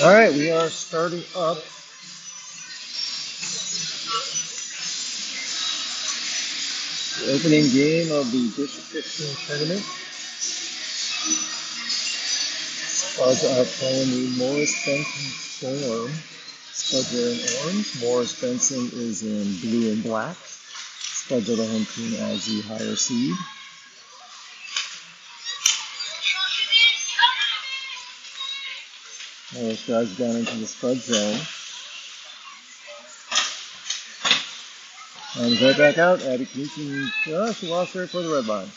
All right, we are starting up the opening game of the District 15 tournament. Spuds are playing the Morris-Benson Storm. Spuds are in orange. Morris-Benson is in blue and black. Spuds are the home team as the higher seed. Morris drives down into the Spud zone. And right back out. Abby Knutson, she lost there for the red line.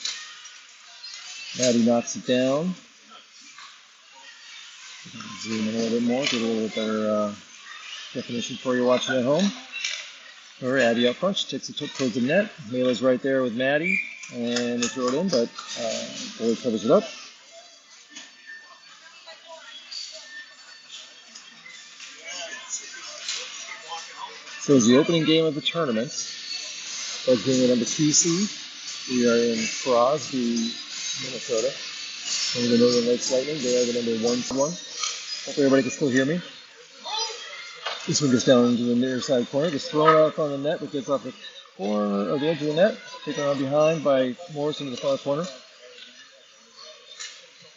Maddie knocks it down. Zoom in a little bit more, get a little bit better definition for you watching at home. Or Abby up front, she takes it towards the net. Mayla's right there with Maddie, and they throw it in, but Boyd covers it up. So it's the opening game of the tournament. Spuds being the number 2 seed. We are in Crosby, Minnesota. From the Northern Lakes Lightning, they are the number 1. Hopefully everybody can still hear me. This one gets down into the near side corner, gets thrown off on the net, but gets off the corner or the edge of the net, taken on behind by Morris into the far corner.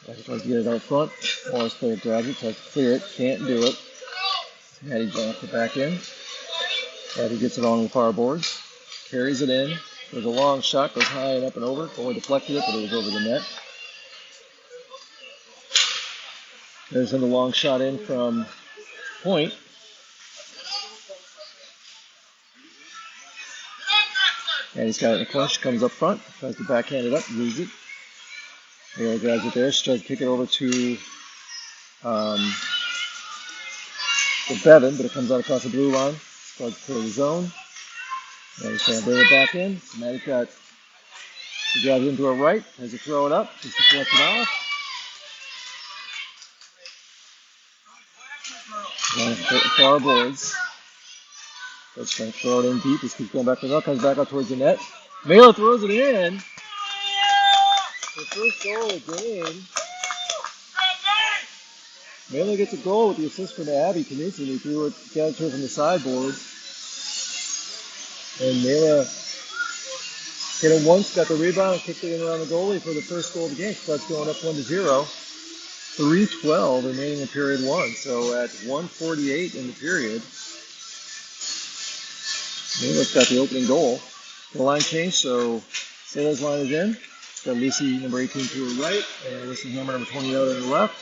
Tries to get it out front. Morris player grabs it, tries to clear it, can't do it. Maddie jumps it back in. Maddie gets it on the far boards, carries it in. There's a long shot, goes high and up and over. Boyd deflected it, but it was over the net. There's another long shot in from point. And he's got it in the clinch, comes up front, tries to backhand it up, loses it. Mayla grabs it there, she tries to kick it over to Bevan, but it comes out across the blue line. Spuds clear the zone. And he's trying to bring it back in. Maddie's got, she grabs it into her right, tries to throw it up, just to collect it off. Far boards. Let's try to throw it in deep. This keeps going back to the comes back out towards the net. Mayla throws it in. The first goal of the game. Mayla gets a goal with the assist from Abby Knutson. He threw it, got it to her from the sideboard. And Mayla hit it once, got the rebound, and kicked it in around the goalie for the first goal of the game. Spuds going up 1-0. 3:12 remaining in period 1. So at 1:48 in the period, Mayla's got the opening goal. The line changed, so Sayla's line is in. Got Lucy, number 18, to her right, and Lucy Hammer, number 20, out on the left.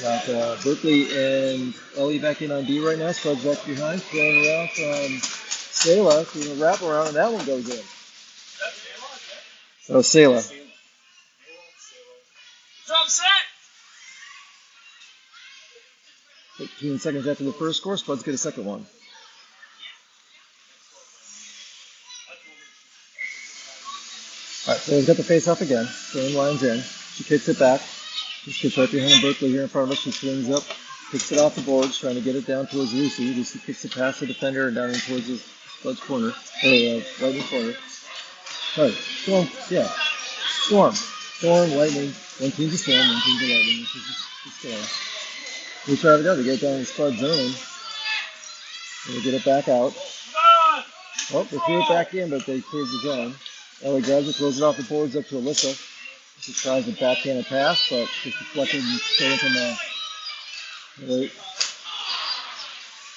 Got Berkeley and Ellie back in on D right now. Spuds back behind, throwing around from Sayla, doing a wrap around, and that one goes in. So Sayla. Drop set! 15 seconds after the first score, Spuds get a second one. All right, so he's got the face off again. Same line's in. She kicks it back. Just gets right behind Berkeley here in front of us. She swings up, kicks it off the boards, trying to get it down towards Lucy. Lucy kicks it past the defender and down in towards the Spuds corner. Lightning corner. Sorry, Storm. Yeah, Storm. Storm, Lightning. One team's a Storm, one team's a Lightning. This is the Storm. We try it out. They get down in the Spud zone. And we get it back out. Oh, they threw it back in, but they cleared the zone. Ellie grabs it, throws it off the boards up to Alyssa. She tries to backhand a pass, but just deflected and stayed from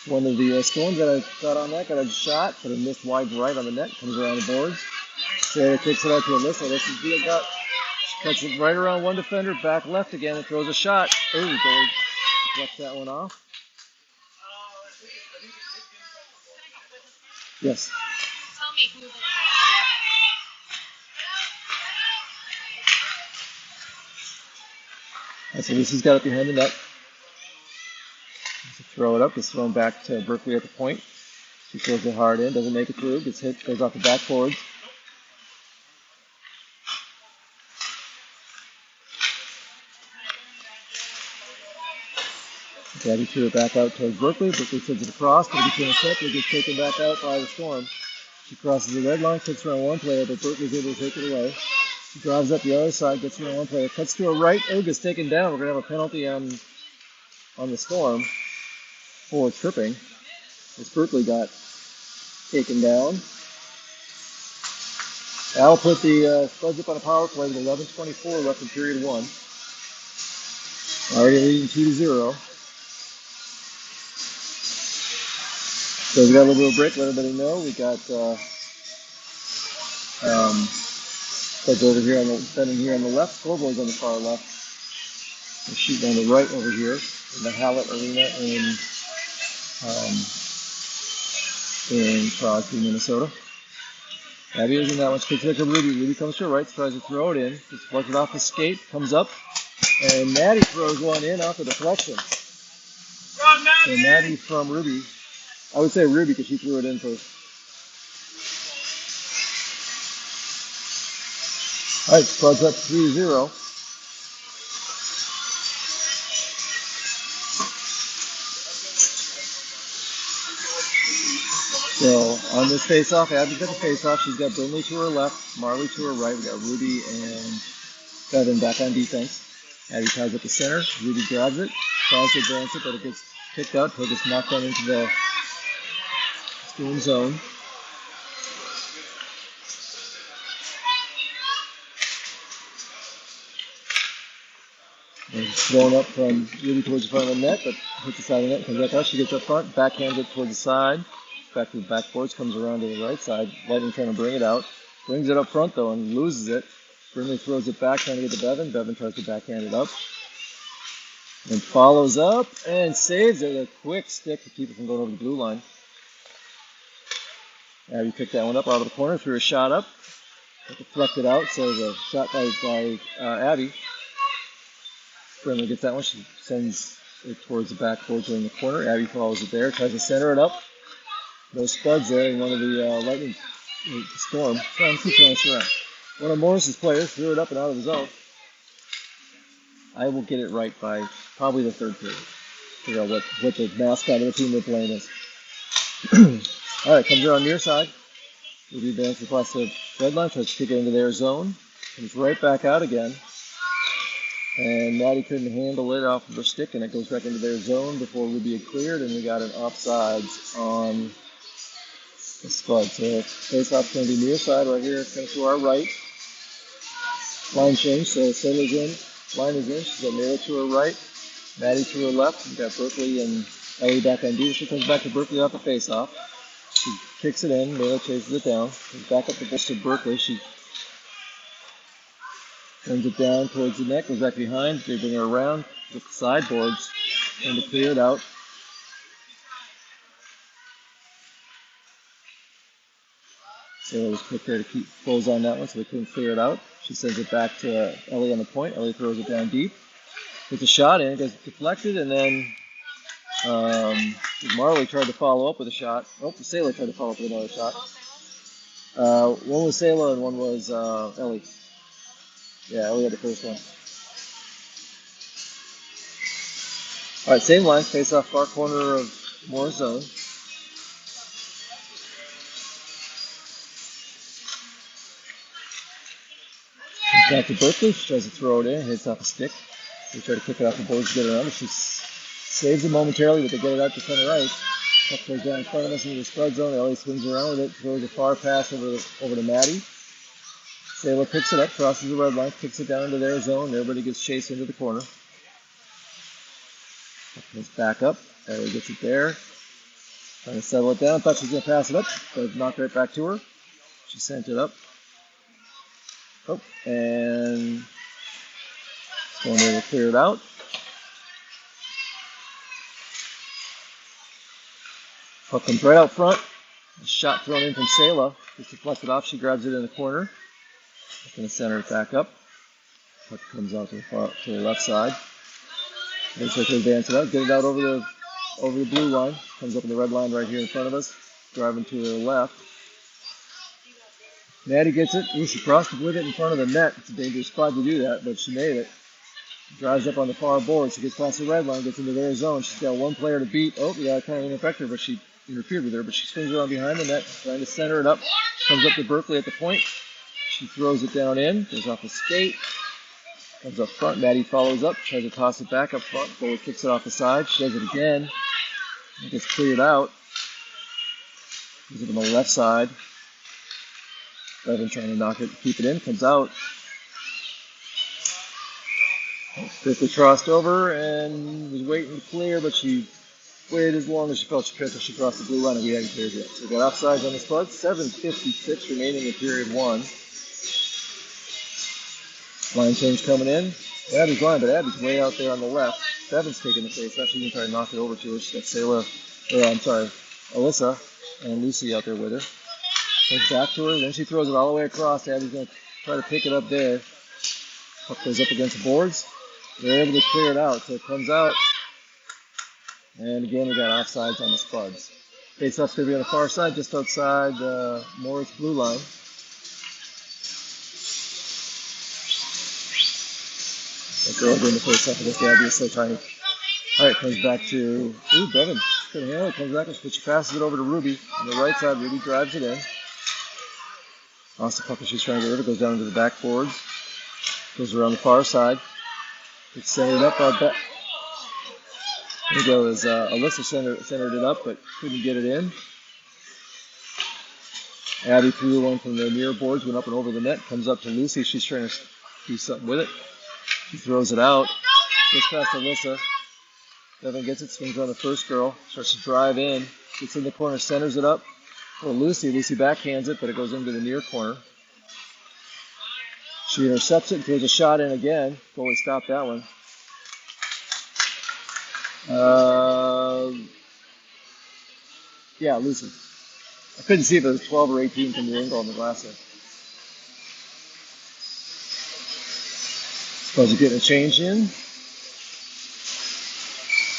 one of the Storms that I got on that, got a shot, but it missed wide right on the net, comes around the boards. Sarah kicks it out to Alyssa. Alyssa's deal got, she cuts it right around one defender, back left again, and throws a shot. Ooh, they deflects that one off. Yes. Tell me who So Alyssa's got it behind the net. Throw it up, it's thrown back to Berkeley at the point. She throws it hard in, doesn't make it through, gets hit, goes off the backboards. Gabby threw it back out towards Berkeley. Berkeley sends it across, but it became a set. It gets taken back out by the Storm. She crosses the red line, kicks around one player, but Berkeley's able to take it away. She drives up the other side, gets around one player, cuts to her right. Uga's taken down. We're going to have a penalty on the Storm for tripping, as Berkeley got taken down. Al put the Spuds up on a power play with 11:24 left in period one. Already leading 2-0. So we got a little bit of a break, let everybody know. We got Spuds over here on the defending here on the left, scoreboard's on the far left. We're shooting on the right over here in the Hallett Arena in Crosby, Minnesota. Abby is in that one. She kicks it to Ruby. Ruby comes to her right, tries to throw it in. Just flucks it off the skate, comes up, and Maddie throws one in off the deflection. So Maddie from Ruby. I would say Ruby because she threw it in first. All right, Spuds up 3-0. So on this face-off, Abby's got the face-off. She's got Brinley to her left, Marley to her right. We got Ruby and Bevan back on defense. Abby ties up the center. Ruby grabs it, tries to advance it, but it gets kicked out. So it gets knocked down into the Storm zone. And it's thrown up from Ruby towards the front of the net, but hits the side of the net, comes back out. She gets up front, backhands it towards the side. Back to the backboards, comes around to the right side. Lightning trying to bring it out. Brings it up front, though, and loses it. Brinley throws it back, trying to get to Bevan. Bevan tries to backhand it up. And follows up and saves it with a quick stick to keep it from going over the blue line. Abby picked that one up out of the corner, threw a shot up. Deflected out, so the shot by Abby. Brinley gets that one. She sends it towards the backboards in the corner. Abby follows it there, tries to center it up. No Spuds there, and one of the Lightning Storm. So I'm keeping this around. One of Morris's players threw it up and out of the zone. I will get it right by probably the third period. Figure out what the mascot of the team they're playing is. All right, comes around near side. Ruby advances across the red line, tries to kick it into their zone. Comes right back out again. And Maddie couldn't handle it off of her stick, and it goes back into their zone before Ruby had cleared, and we got an offsides on the Spud. So face-off's going to be near side right here, kind of to our right. Line change, so Sailor's in, line is in. She's got Mela to her right, Maddie to her left. We've got Berkeley and Ellie back on D. She comes back to Berkeley off the face-off. She kicks it in, Mela chases it down. Comes back up the ball to Berkeley. She sends it down towards the net, goes back behind. They bring her around with the sideboards and to clear it out. So it was quick there to keep close on that one, so they couldn't clear it out. She sends it back to Ellie on the point. Ellie throws it down deep. Gets a shot in, it gets deflected, and then Marley tried to follow up with a shot. Oh, Sailor tried to follow up with another shot. One was Sailor and one was Ellie. Yeah, Ellie had the first one. All right, same line, face off far corner of Morris zone. Back to Berkeley. She tries to throw it in, hits off a stick. They try to kick it off the boards to get it around, but she saves it momentarily, but they get it out to center ice. Puck goes down in front of us into the Spuds zone. Ellie swings around with it, throws a far pass over to Maddie. Sailor picks it up, crosses the red line, kicks it down into their zone. Everybody gets chased into the corner. Puck goes back up. Ellie gets it there. Trying to settle it down. Thought she was going to pass it up, but knocked right back to her. She sent it up. Oh, and going there to clear it out. Puck comes right out front. A shot thrown in from Sayla. Just deflected off. She grabs it in the corner. Going to center it back up. Puck comes out to the left side. They try to advance it out. Get it out over the blue line. Comes up in the red line right here in front of us. Driving to her left. Maddie gets it. Ooh, she crossed with it in front of the net. It's a dangerous spot to do that, but she made it. Drives up on the far board. She gets past the red line, gets into their zone. She's got one player to beat. Oh, yeah, kind of affect her, but she interfered with her. But she swings around behind the net, trying to center it up. Comes up to Berkeley at the point. She throws it down in. Goes off a skate. Comes up front. Maddie follows up. Tries to toss it back up front. Forward kicks it off the side. She does it again. It gets cleared out. Goes up on the left side. Bevan trying to knock it, keep it in, comes out. Quickly crossed over and was waiting to clear, but she waited as long as she felt she could until she crossed the blue line, and we hadn't cleared yet. So we got offsides on the Spuds. 7:56 remaining in period one. Line change coming in. Abby's line, but Abby's way out there on the left. Bevan's taking the face. Actually, going to try to knock it over to her. She's got Alyssa and Lucy out there with her. Comes back to her, then she throws it all the way across. Abby's going to try to pick it up there. Puck goes up against the boards. They're able to clear it out, so it comes out. And again, we got offsides on the Spuds. Face-off's going to be on the far side, just outside the Morris blue line. They're over in the face-off against Abby, so trying to... All right, comes back to... Ooh, Bevan. Couldn't handle it. Comes back, but she passes it over to Ruby. On the right side, Ruby drives it in. Lost the puck as she's trying to get rid of it. Goes down into the backboards. Goes around the far side. It's centered up our back. There we go. Alyssa centered it up, but couldn't get it in. Abby threw one from the near boards, went up and over the net. Comes up to Lucy. She's trying to do something with it. She throws it out. Gets past Alyssa. Bevan gets it, swings on the first girl. Starts to drive in. Gets in the corner, centers it up. For Lucy. Lucy backhands it, but it goes into the near corner. She intercepts it, throws a shot in again. Goalie stopped that one. Yeah, Lucy. I couldn't see if it was 12 or 18 from the angle on the glass there. Suppose you're getting a change in.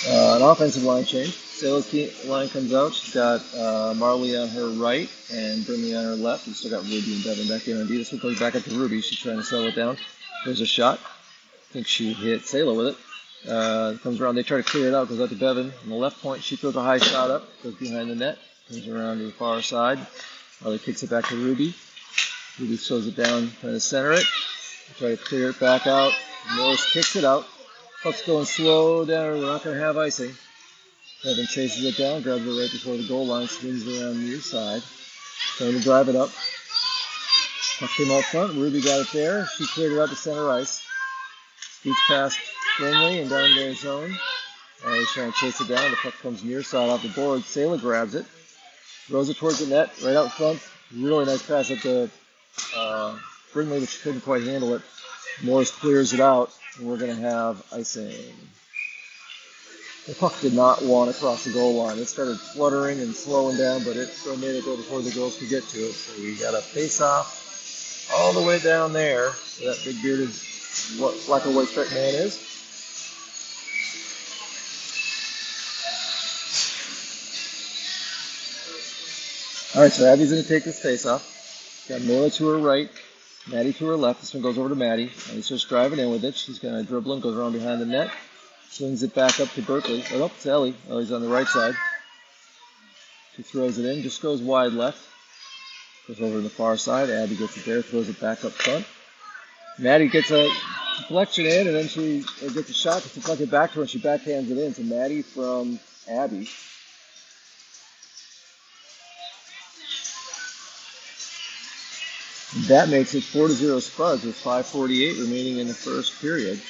An offensive line change. Sailor's line comes out. She's got Marley on her right and Brinley on her left. We've still got Ruby and Bevan back there on D. This one goes back up to Ruby. She's trying to settle it down. There's a shot. I think she hit Sayla with it. Comes around. They try to clear it out. Goes out to Bevan. On the left point, she throws a high shot up. Goes behind the net. Comes around to the far side. Marley kicks it back to Ruby. Ruby throws it down, trying to center it. Try to clear it back out. Morris kicks it out. Puck's going slow down. We're not going to have icing. Bevan chases it down, grabs it right before the goal line, swings around the near side. Trying to drive it up. Puck came out front. Ruby got it there. She cleared it out to center ice. Scoots past Brinley and down their zone. He's trying to chase it down. The puck comes near side off the board. Sayla grabs it. Throws it towards the net, right out front. Really nice pass up to Brinley, but she couldn't quite handle it. Morris clears it out, and we're going to have icing. The puck did not want to cross the goal line. It started fluttering and slowing down, but it still made it go before the girls could get to it. So we got a face-off all the way down there. So that big bearded black and white striped man is. All right, so Abby's going to take this face-off. Got Mila to her right, Maddie to her left. This one goes over to Maddie. Maddie's just driving in with it. She's going to dribble and goes around behind the net. Swings it back up to Berkeley. Oh, no, it's Ellie. Ellie's on the right side. She throws it in. Just goes wide left. Goes over to the far side. Abby gets it there. Throws it back up front. Maddie gets a deflection in, and then she gets a shot to deflect it back to her, and she backhands it in. So Maddie from Abby. And that makes it 4-0 Spuds with 5:48 remaining in the first period.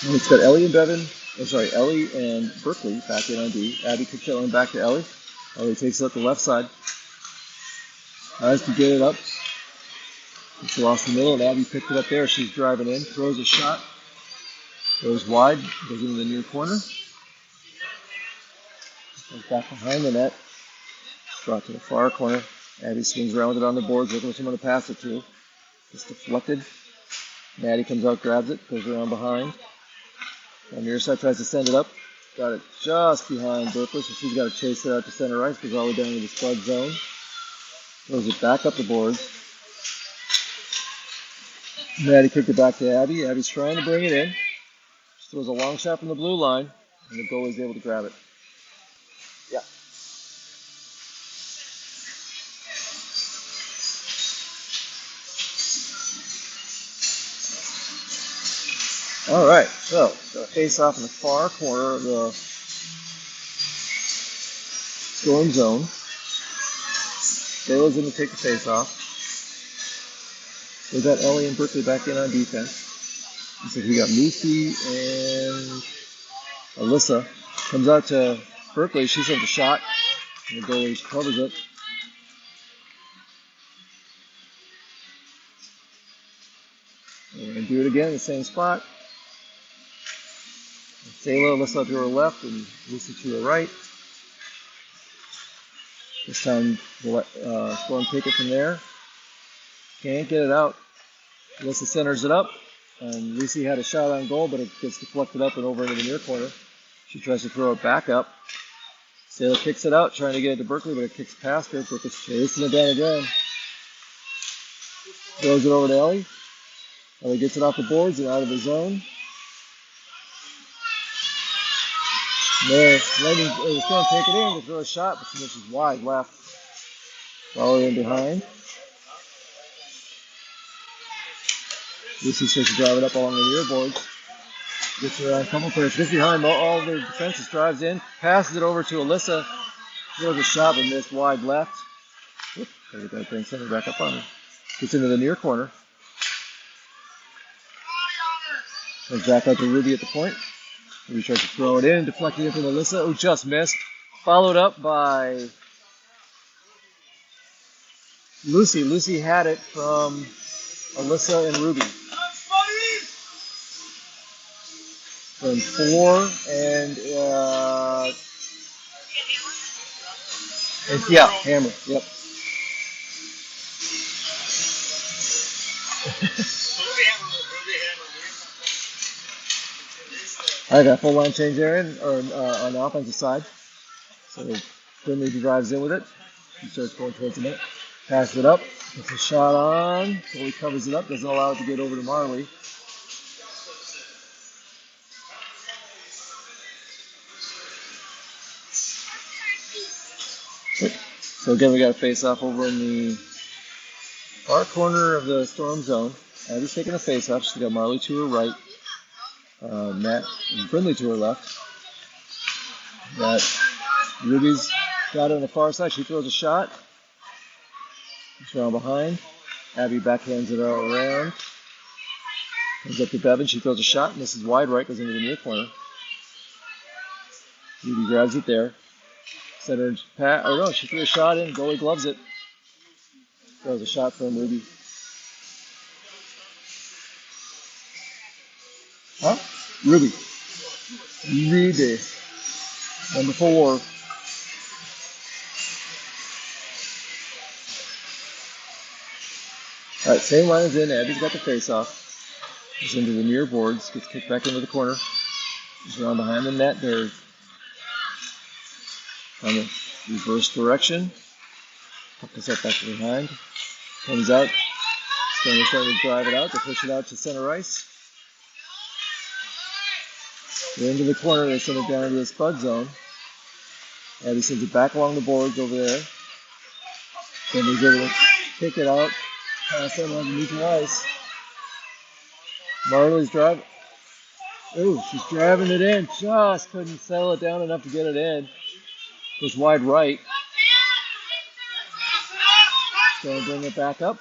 And it's got Ellie and Ellie and Berkeley back in on D. Abby kicks that one back to Ellie. Ellie takes it up the left side. Tries to get it up. It's lost in the middle, and Abby picked it up there. She's driving in, throws a shot, goes wide, goes into the near corner. Goes back behind the net. Brought to the far corner. Abby swings around with it on the boards, looking for someone to pass it to. It's deflected. Maddie comes out, grabs it, goes around behind. On the near side, tries to send it up. Got it just behind Berkeley, so she's got to chase it out to center ice. Goes all the way down to the Spud zone. Throws it back up the boards. Maddie kicked it back to Abby. Abby's trying to bring it in. She throws a long shot from the blue line, and the goalie's able to grab it. Yeah. All right, so got a face off in the far corner of the storm zone. Baylor's going to take the face off. We got Ellie and Berkeley back in on defense. So we got Lucy and Alyssa. Comes out to Berkeley. She sends a shot, and the goalie covers it. And we're going to do it again in the same spot. Sayla, Alyssa to her left, and Lucy to her right. This time, Storm take it from there. Can't get it out. Alyssa centers it up, and Lucy had a shot on goal, but it gets deflected up and over into the near corner. She tries to throw it back up. Sayla kicks it out, trying to get it to Berkeley, but it kicks past her. Berkeley's chasing it down again. Throws it over to Ellie. Ellie gets it off the boards and out of the zone. There, the Storm take it in to throw a shot, but she misses wide left. Follow in behind. Lucy starts to drive it up along the near boards. Gets around a couple players. Gets behind all the defenses, drives in, passes it over to Alyssa. Throws a shot but missed wide left. Whoop, gotta get that thing centered back up on her. Gets into the near corner. Comes back out to Ruby at the point. Ruby tries to throw it in, deflecting it from Alyssa, who just missed. Followed up by Lucy. Lucy had it from Alyssa and Ruby. From 4 and yeah, Hammer. Yep. I got a full line change there on the offensive side. So Finley drives in with it. He starts going towards the net. Passes it up. Gets a shot on. So he covers it up. Doesn't allow it to get over to Marley. So again, we got a face-off over in the far corner of the Storm zone. Abby's taking a face-off. She's got Marley to her right. Matt and Brindley to her left. Got Ruby's got it on the far side. She throws a shot. It's around behind. Abby backhands it all around. Comes up to Bevan. She throws a shot. Misses wide right. Goes into the near corner. Ruby grabs it there. Center pat. Oh no, she threw a shot in. Goalie gloves it. Throws a shot from Ruby. Huh? Ruby. Ruby. Number 4. Alright, same line as in. Abby's got the face off. Goes into the near boards. Gets kicked back into the corner. Goes around behind the net. They're on the reverse direction. Puck is up back to behind. Comes out. Starting to drive it out. They push it out to center ice. They're into the corner. They send it down into the Spud zone. Abby sends it back along the boards over there. Then he's able to kick it out, pass it underneath the ice. Marley's driving. Ooh, she's driving it in. Just couldn't settle it down enough to get it in. Goes wide right. Going to bring it back up.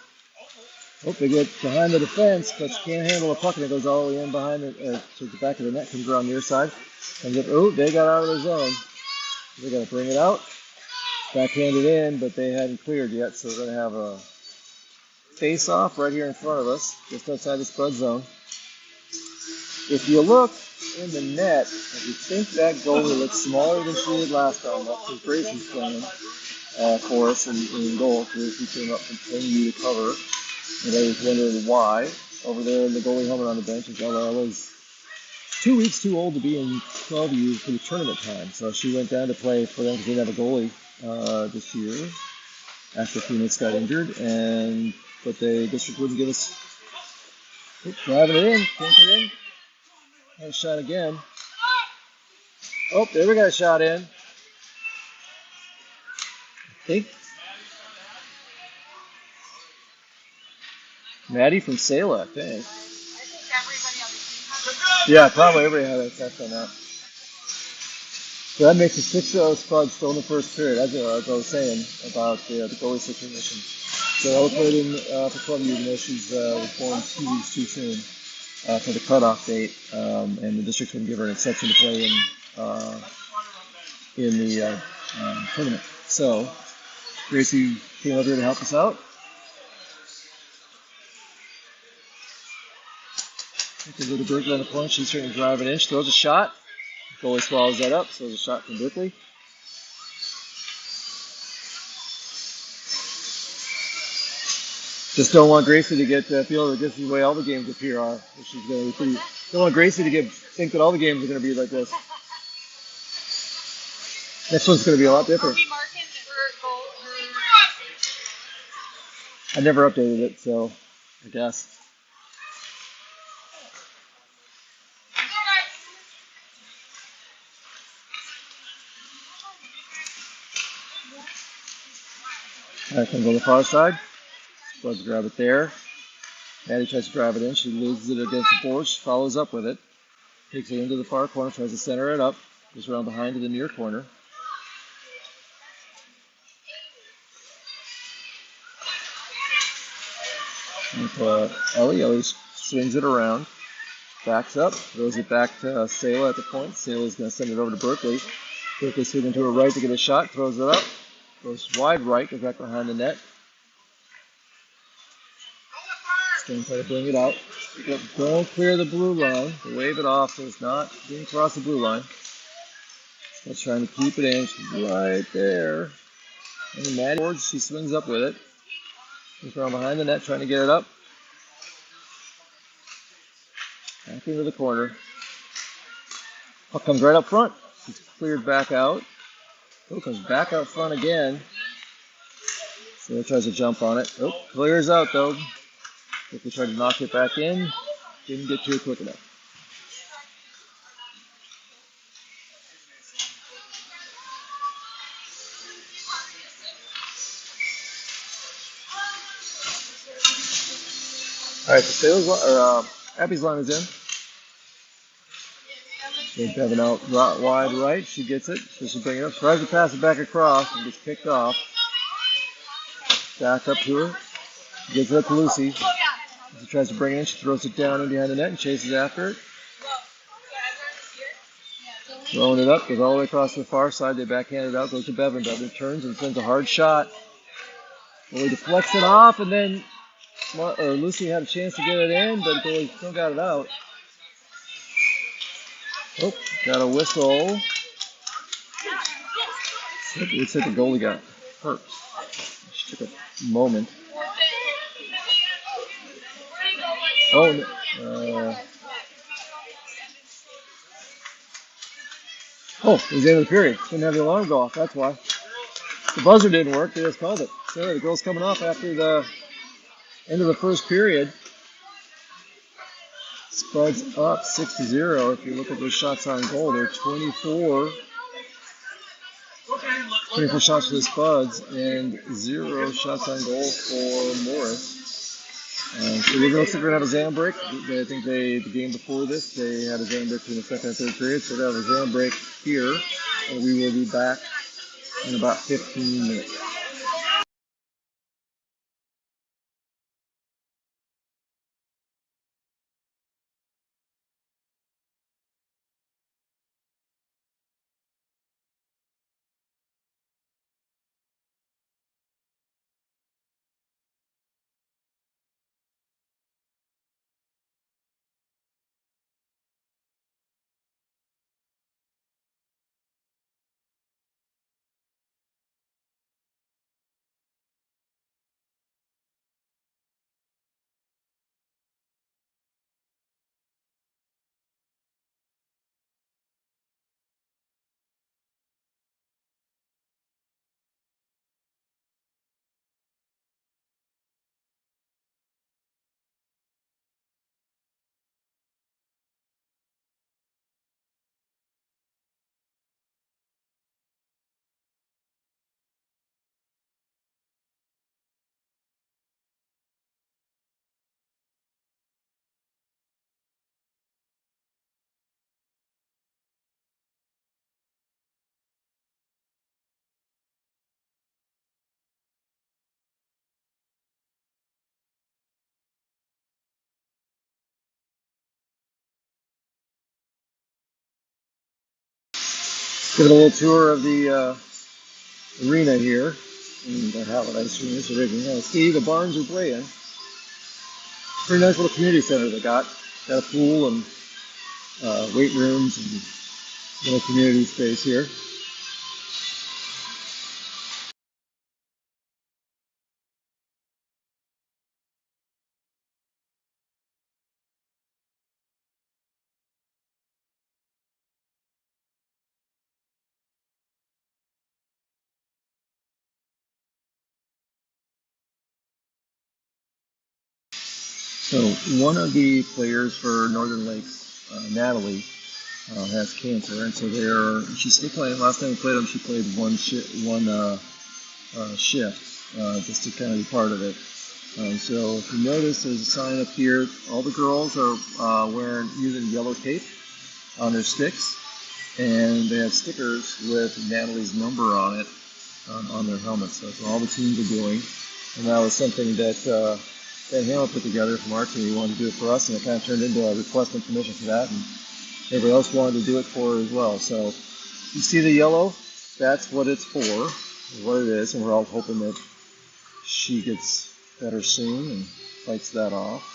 Hope they get behind the defense, but she can't handle the puck, and it goes all the way in behind it, to the back of the net. Comes around near side. Comes up. Oh, they got out of their zone. They're going to bring it out. Backhanded in, but they hadn't cleared yet, so we're going to have a face-off right here in front of us, just outside the Spuds zone. If you look in the net, if you think that goalie looks smaller than she did last time, that's because Grayson's playing for us in goal. Gracie came up from 10U to cover, and I was wondering why. Over there in the goalie helmet on the bench is Ella's 2 weeks too old to be in 12U for the tournament time, so she went down to play for them because they didn't have a goalie this year after Phoenix got injured, but the district wouldn't give us. Driving it in, can't get in. Nice shot again. Oh, there we got a shot in. I think Maddie from Sela, I think. Everybody on the team. Yeah, probably everybody had a test on that. So that makes it 6-0 Spuds still in the first period, as I was saying about the goalie situation. So Ella played in for 12 years, even though she's was born 2 weeks too soon for the cutoff date, and the district wouldn't give her an exception to play in the tournament. So Gracie came over here to help us out. Take a little Berkeley on the point. She's trying to drive it in. She throws a shot. Goalie swallows that up. So there's a shot from Berkeley. Just don't want Gracie to get feel that this is the way all the games up here are. She's going to be pretty. Don't want Gracie to think that all the games are going to be like this. Next one's going to be a lot different. I never updated it, so I guess. Alright, comes on the far side. Spuds grab it there. Maddie tries to drive it in. She loses it against the board. She follows up with it. Takes it into the far corner. Tries to center it up. Goes around behind to the near corner. And Ellie swings it around. Backs up. Throws it back to Sela at the point. Sela's going to send it over to Berkeley. Berkeley swinging to her right to get a shot. Throws it up. Goes wide right. Goes back behind the net. Going to try to bring it out. Don't clear the blue line. Wave it off so it's not getting across the blue line. Just trying to keep it in. She's right there. And Maddie, she swings up with it. Goes around behind the net trying to get it up. Back into the corner. Puck comes right up front. She's cleared back out. Oh, comes back out front again. So tries to jump on it. Oh, clears out though. If we tried to knock it back in, didn't get to it quick enough. All right, so Abby's line is in. So Devin out wide right. She gets it. So she brings it up. Tries to pass it back across and gets picked off. Back up to her. Gives it up to Lucy. She tries to bring it in. She throws it down in behind the net and chases after it. Throwing it up. Goes all the way across to the far side. They backhand it out. Goes to Bevan. Bevan turns and sends a hard shot. Goalie deflects it off, and then Lucy had a chance to get it in, but goalie still got it out. Oh, got a whistle. It looks like the goalie got hurt. She took a moment. Oh, it was the end of the period. Didn't have the alarm go off, that's why. The buzzer didn't work, they just called it. So the goal's coming off after the end of the first period. Spuds up 6-0. If you look at those shots on goal, they're 24 24 shots for the Spuds and 0 shots on goal for Morris. So it looks like we're going to have a Zam break. I think the game before this, they had a Zam break in the second and third period. So we'll have a Zam break here, and we will be back in about 15 minutes. Give it a little tour of the arena here. And how would I stream this originally? See, the barns are playing. Pretty nice little community center they got. Got a pool and weight rooms and little community space here. So one of the players for Northern Lakes, Natalie, has cancer, and so she's still playing. Last time we played them, she played one shift, just to kind of be part of it. So if you notice, there's a sign up here. All the girls are using yellow tape on their sticks, and they have stickers with Natalie's number on it on their helmets. So that's what all the teams are doing, and that was something that Ben Hale put together from our team. He wanted to do it for us, and it kind of turned into a request and permission for that, and everybody else wanted to do it for her as well. So you see the yellow? That's what it's for, what it is, and we're all hoping that she gets better soon and fights that off.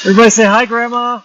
Everybody say hi, Grandma.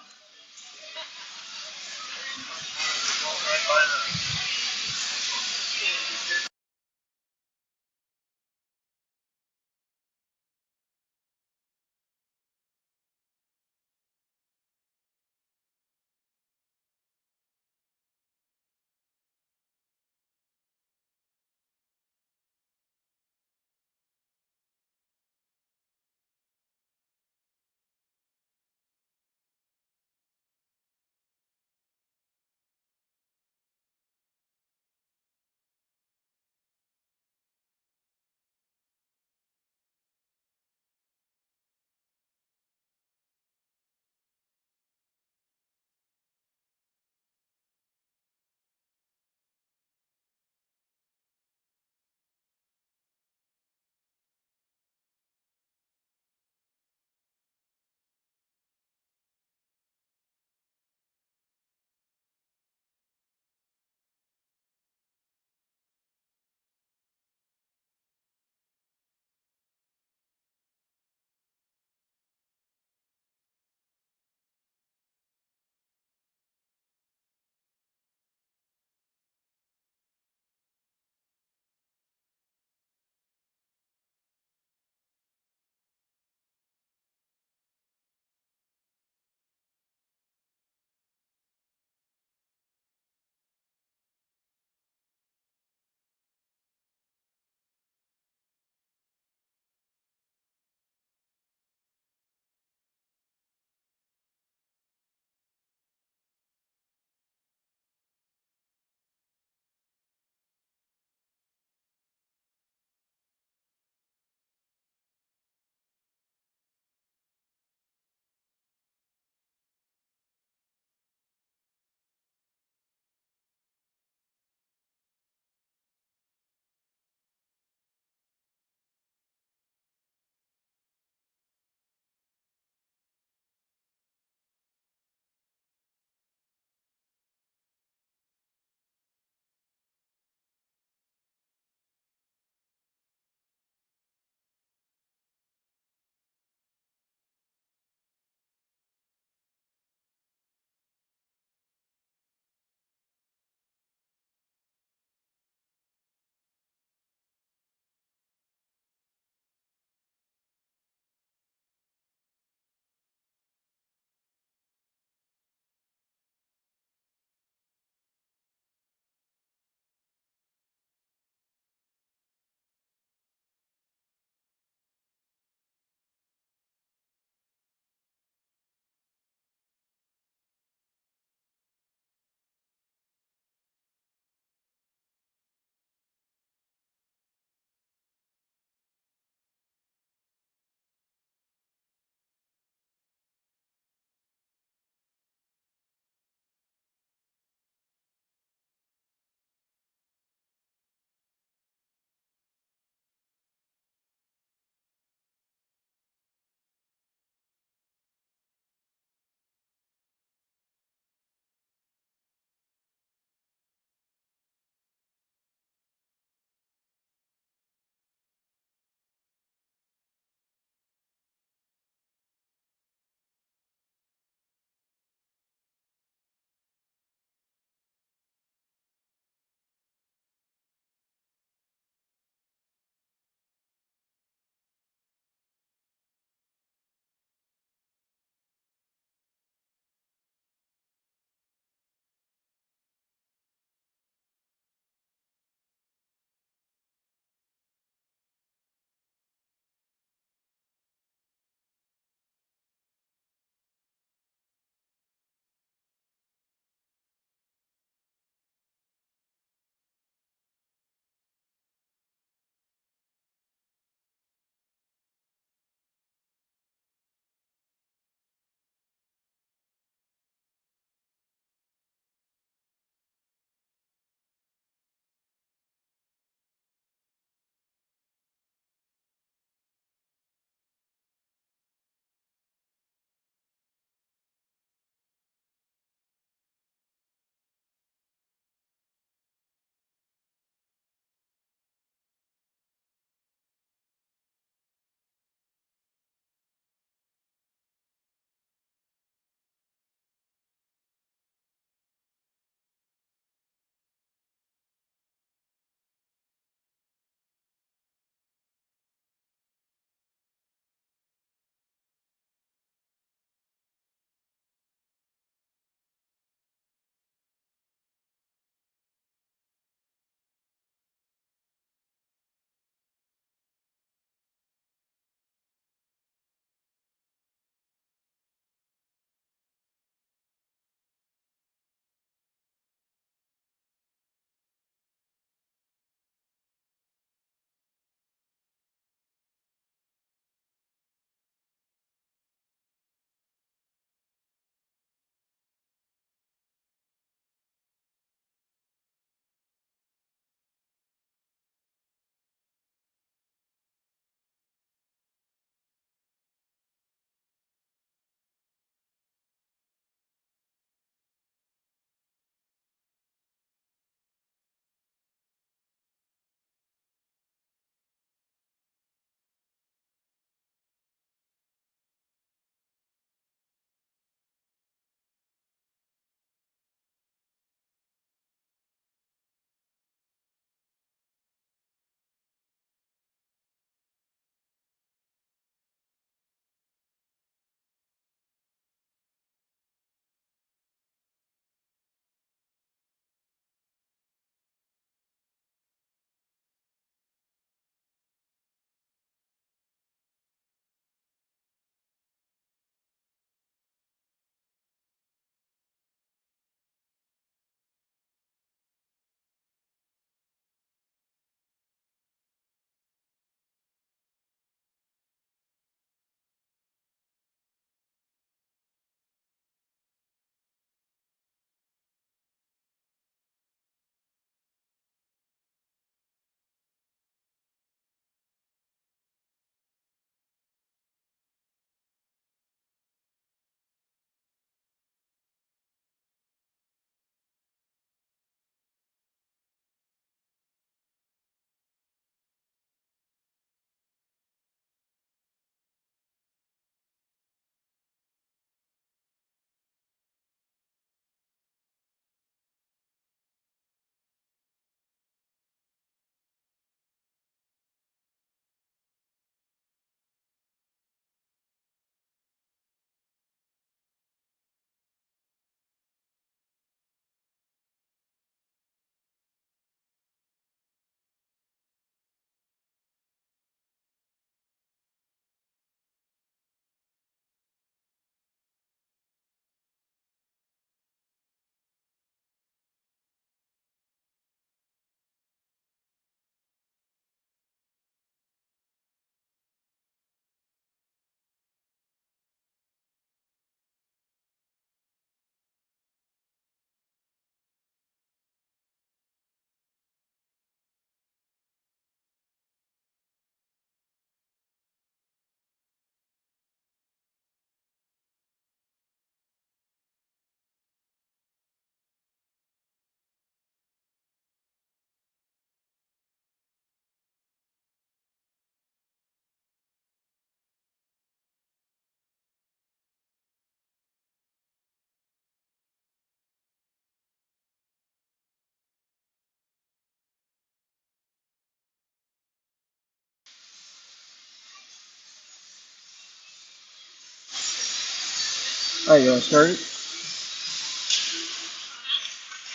Alright, you want to start it?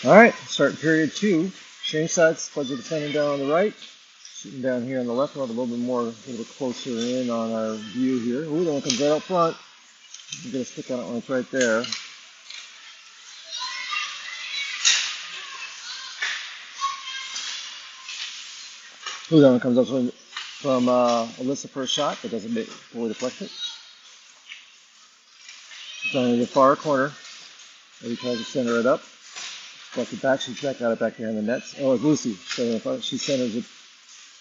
Alright, starting period 2. Change sides, Spuds are defending down on the right. Shooting down here on the left. We'll have a little bit more, a little bit closer in on our view here. Ooh, that one comes right up front. I'm going to stick on it when it's right there. Ooh, that one comes up from Alyssa for a shot, but doesn't fully deflect it. Down in the far corner. Maybe tries to center it up. Deflect it back. She's got it back behind the nets. Oh, it's Lucy. She centers it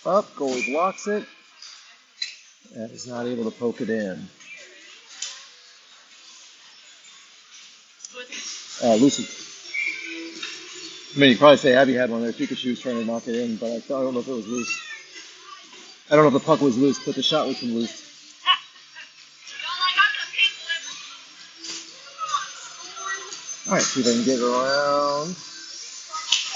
up. Goalie blocks it. And is not able to poke it in. Lucy. I mean, you probably say Abby had one there too because she was trying to knock it in, but I don't know if it was loose. I don't know if the puck was loose, but the shot was from loose. Alright, see if I can get around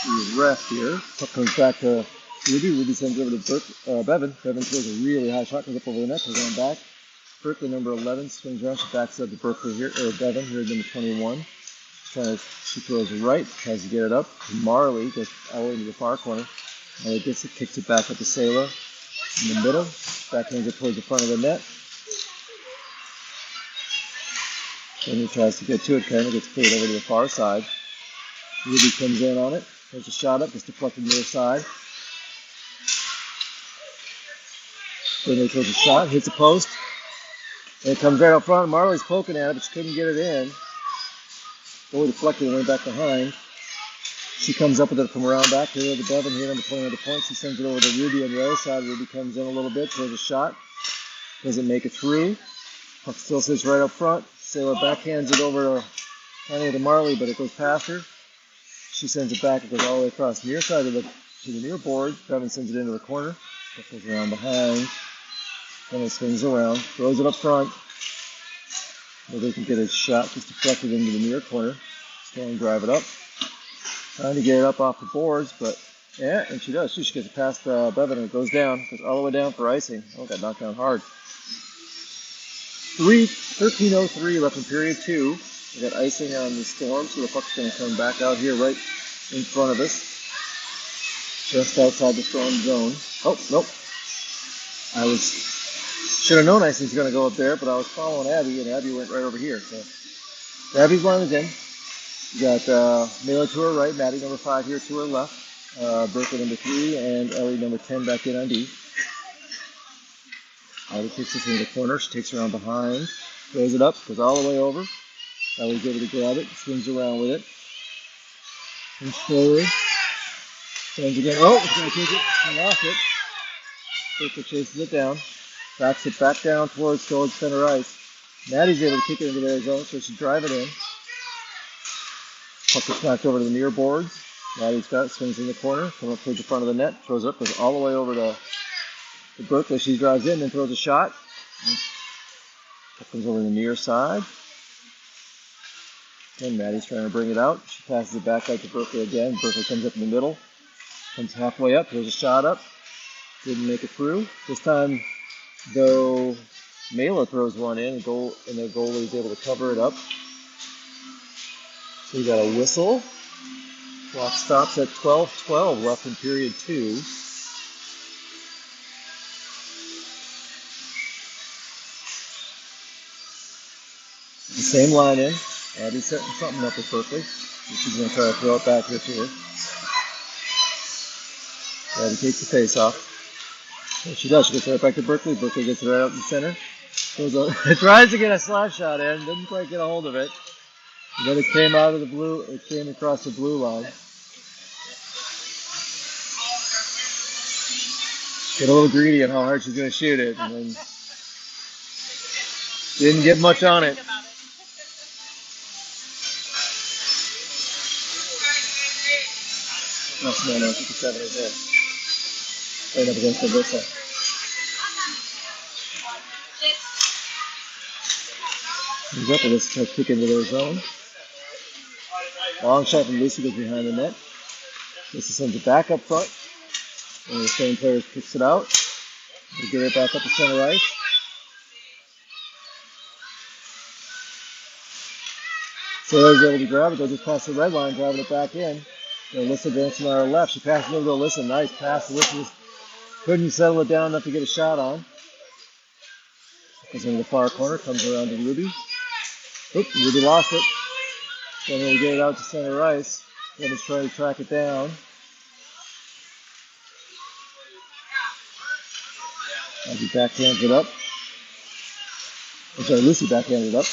the ref here. Puck comes back to Ruby. Ruby sends over to Bevan. Bevan throws a really high shot, comes up over the net, goes on back. Berkeley, number 11, swings around. She backs up to Berkeley here, or Bevan, here, number 21. She throws it right, tries to get it up. Marley goes all the way to the far corner. Marley gets it, kicks it back up to Sayla in the middle. Backhands it towards the front of the net. Then he tries to get to it, kind of gets cleared over to the far side. Ruby comes in on it, throws a shot up, gets deflected near side. Then he throws a shot, hits the post. And it comes right up front. Marley's poking at it, but she couldn't get it in. Goalie deflected and went back behind. She comes up with it from around back here to Bevan here on the point of the point. She sends it over to Ruby on the other side. Ruby comes in a little bit, throws a shot. Doesn't make it through. Puck still sits right up front. Sailor backhands it over to Marley, but it goes past her. She sends it back. It goes all the way across the near side to the near board. Bevan sends it into the corner. Puck goes around behind. Then it swings around. Throws it up front. Where they can get a shot just deflected into the near corner. Still and drive it up. Trying to get it up off the boards, but yeah, and she does. She gets it past Bevan and it goes down. Goes all the way down for icing. Oh, got knocked down hard. 13:03 left in period 2. We got icing on the Storm, so the puck's going to come back out here right in front of us. Just outside the Storm zone. Oh, nope. Should have known icing's going to go up there, but I was following Abby, and Abby went right over here. So Abby's line is in. You got Mela to her right, Maddie number 5 here to her left, Berkeley number 3, and Ellie number 10 back in on D. Ellie takes this into the corner. She takes her around behind, throws it up, goes all the way over. Ellie's able to grab it, swings around with it. Comes forward. Turns again. Oh, it's going to take it. She lost it. Berkeley chases it down. Backs it back down towards center ice. Maddie's able to kick it into their zone, so she drive it in. Puck is knocked over to the near boards. Maddie's got it, swings in the corner, comes up towards the front of the net, throws it up, goes all the way over to Berkeley. She drives in, then throws a shot. Puck comes over to the near side. And Maddie's trying to bring it out. She passes it back out to Berkeley again. Berkeley comes up in the middle, comes halfway up, throws a shot up. Didn't make it through. This time, though, Mela throws one in, and the goalie is able to cover it up. So we got a whistle. Clock stops at 12:12 left in period 2. The same line in. Abby's setting something up with Berkeley. She's going to try to throw it back here to her. Abby takes the face off. And she does. She gets right back to Berkeley. Berkeley gets it right out in the center. Tries to get a slap shot in. Doesn't quite get a hold of it. And then it came out of the blue. It came across the blue line. Get a little greedy on how hard she's going to shoot it. And then didn't get much on it. No, 57 is it. Right up against the whistle. He's up with this, tries to kick into their zone. Long shot from Lucy goes behind the net. Lucy sends it back up front. One of the same players kicks it out. They get it back up to center ice. Sailor's able to grab it. They'll just pass the red line, driving it back in. Alyssa dancing on her left. She passes it over to Alyssa. Nice pass. Alyssa just couldn't settle it down enough to get a shot on. Goes into the far corner, comes around to Ruby. Oop, Ruby lost it. Then they get it out to center ice. Then he's trying to track it down. As he backhands it up. I'm sorry, Lucy backhanded it up.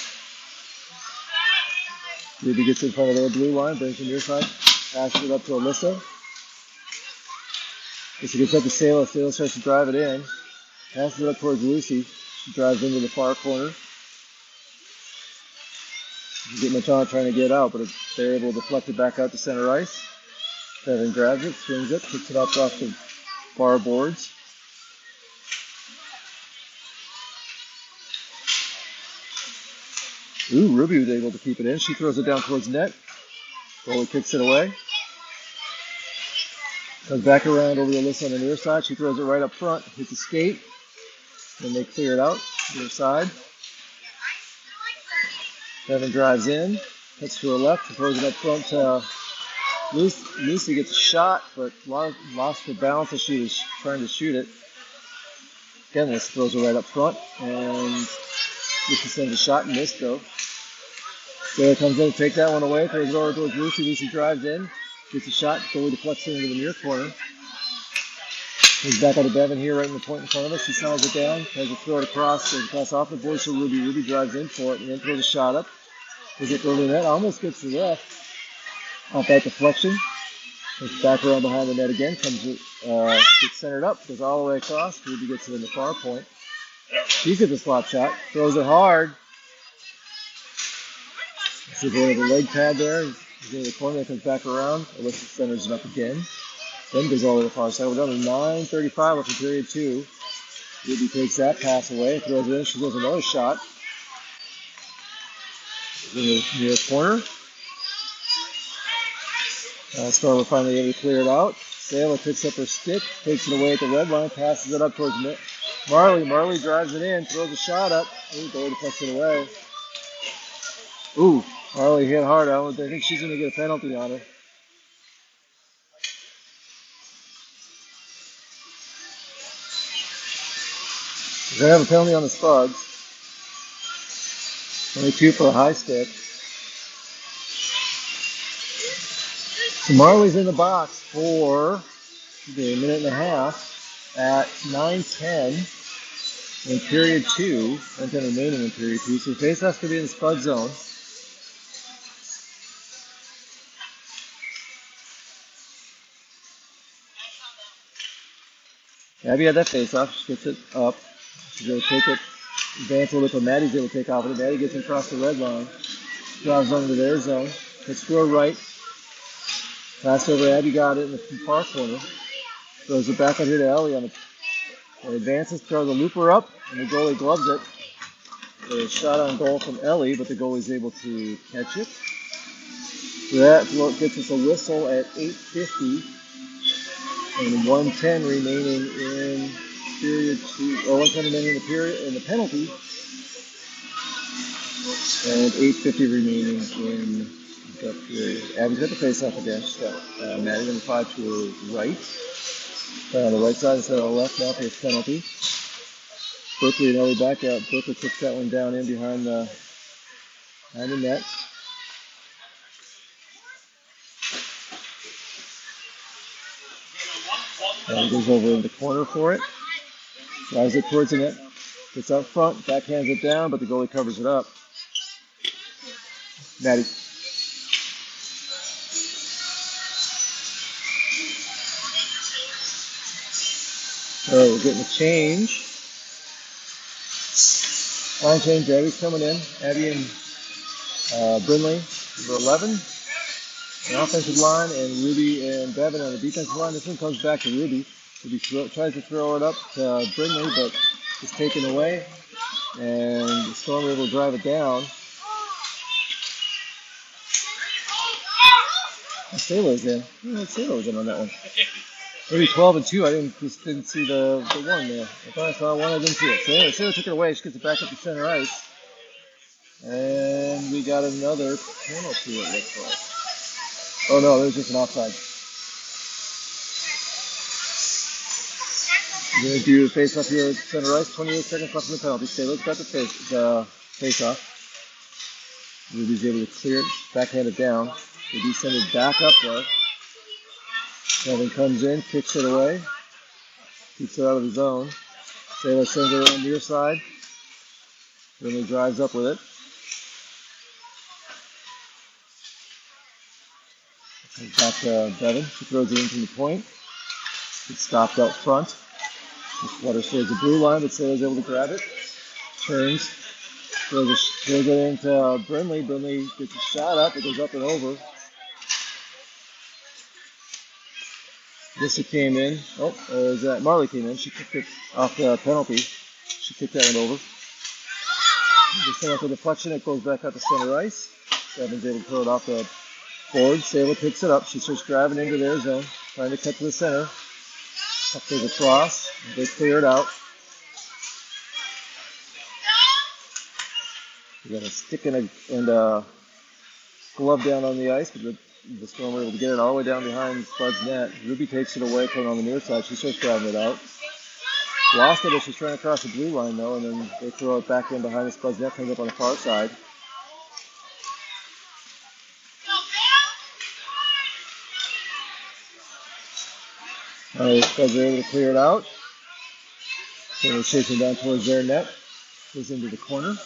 Ruby gets in front of their blue line, brings it near side, passes it up to Alyssa. Alyssa gets up to Sailor. Sailor starts to drive it in. Passes it up towards Lucy. She drives into the far corner. She's getting much on trying to get out, but they're able to deflect it back out to center ice. Bevan grabs it, swings it, kicks it up off the far boards. Ooh, Ruby was able to keep it in. She throws it down towards net. Goalie kicks it away. Comes back around over to Alyssa on the near side. She throws it right up front, hits a skate. Then they clear it out to their side. Bevan drives in, cuts to her left, and throws it up front to Lucy gets a shot, but lost her balance as she was trying to shoot it. Again, this throws it right up front, and Lucy sends a shot and missed though. Taylor comes in to take that one away, throws it over towards Lucy. Lucy drives in, gets a shot, goalie deflects it into the near corner. He's back on to Bevan here, right in the point in front of us. He slides it down, tries to throw it across, off the board to Ruby. Ruby drives in for it, and then throws a shot up. Does it go to the net? Almost gets the ref. Off that deflection. Goes back around behind the net again. Gets centered up, goes all the way across. Ruby gets it in the far point. She gets a slap shot, throws it hard. This is one of the leg pad there. He's in the corner, comes back around. Alyssa centers it up again. Then goes all the way to the far side. We're down to 9:35 after period 2. Ruby takes that pass away, throws it in. She throws another shot. In the near corner. Stormer finally able to clear it out. Sailor picks up her stick, takes it away at the red line, passes it up towards Marley. Marley drives it in, throws a shot up. Ooh, goalie deflects it away. Ooh, Marley hit hard. I think she's going to get a penalty on her. They have a penalty on the Spuds. Only 2 for a high stick. So Marley's in the box for a minute and a half at 9:10 in period 2. 9:10 remaining in period 2. So face has to be in the Spud zone. Abby had that face off. She gets it up. She's going to take it, advance a little bit, but Maddie's able to take off with it. Maddie gets across the red line. Drives under their zone. Hits to her right. Pass over. Abby got it in the far corner. Throws it back out here to Ellie on the advances, throws the looper up, and the goalie gloves it. A shot on goal from Ellie, but the goalie's able to catch it. So that gets us a whistle at 8:50 and 1:10 remaining in period 2. Or 1:10 remaining in the period in the penalty, and 8:50 remaining in the period. Abby's got the face-off again. She's got Maddie on the 5 to her right. On the right side instead of the left now for his penalty. Berkeley and Ellie back out. Berkeley kicks that one down in behind the net. And he goes over in the corner for it. Drives it towards the net. Gets up front, backhands it down, but the goalie covers it up. Maddie. So we're getting a change. Line change, Abby's coming in. Abby and Brindley, number 11. The offensive line, and Ruby and Bevan on the defensive line. This one comes back to Ruby. Ruby tries to throw it up to Brindley, but it's taken away. And the Storm able to drive it down. Sailor's in. Sailor's in on that one. Maybe 12 and 2. I didn't see the one there. I thought I saw one. I didn't see it. Sailor took it away. She gets it back up to center ice. And we got another penalty, it looks like. Oh no, there's just an offside. We're going to do face off here at center ice, 28 seconds left in the penalty. Sailor's got the face off. Ruby's able to clear it, backhand it down. They do send it back up there. Kevin comes in, kicks it away, keeps it out of the zone. Sailor sends it on the near side. Really drives up with it. Comes back to Bevan. She throws it in from the point. It's stopped out front. This flutters towards the blue line, but Sailor's able to grab it. Turns. Throws it into Brindley. Brindley gets a shot up. It goes up and over. Lissa came in. Oh, is that Marley came in. She kicked it off the penalty. She kicked that one over. Just send off the deflection. It goes back out to center ice. Bevan's able to throw it off the board. Sailor picks it up. She starts driving into their zone, trying to cut to the center. Puck goes across. They clear it out. We got a stick and a glove down on the ice, but the Storm were able to get it all the way down behind Spud's net. Ruby takes it away, coming on the near side. She starts driving it out. Lost it as she's trying to cross the blue line, though, and then they throw it back in behind the Spud's net, comes up on the far side. The Spuds are able to clear it out. So they're chasing down towards their net. Goes into the corner.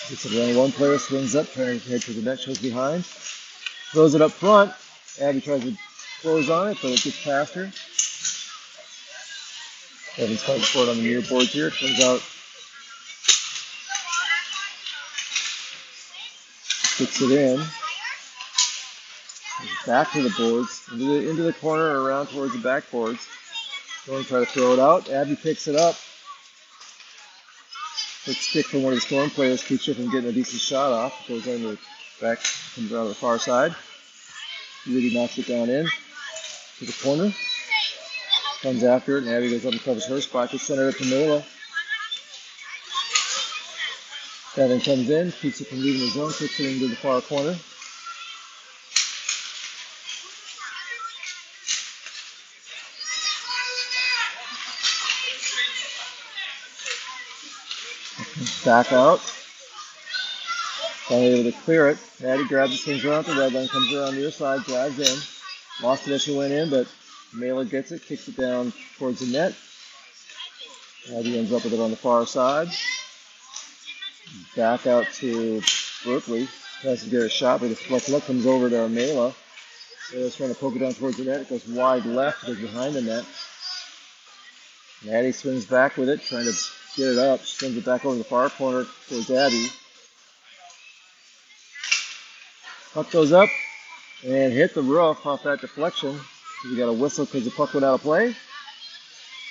Gets it around one player, swings up, trying to head to the net, shows behind. Throws it up front. Abby tries to close on it, but it gets past her. Evan's fighting for it on the near boards here. Comes out. Kicks it in. Back to the boards. Into the corner, around towards the back boards. Going to try to throw it out. Abby picks it up. Quick stick from one of the Storm players keeps her from getting a decent shot off. Goes on the back, comes around the far side. Really knocks it down in to the corner. Comes after it, and Abby goes up and covers her spot. Gets centered up to Mela. Kevin comes in, keeps it from leaving the zone, kicks it into the far corner. Back out. Finally able to clear it. Maddie grabs it, swings around the red line, comes around the other side, drives in. Lost it as she went in, but Mailer gets it, kicks it down towards the net. Maddie ends up with it on the far side. Back out to Berkeley. Tries to get a shot, but the flex look comes over to Mela. Mailer's trying to poke it down towards the net. It goes wide left, goes behind the net. Maddie swings back with it, trying to get it up. She sends it back over the far corner towards Abby. Puck goes up and hit the roof off that deflection. We got a whistle because the puck went out of play.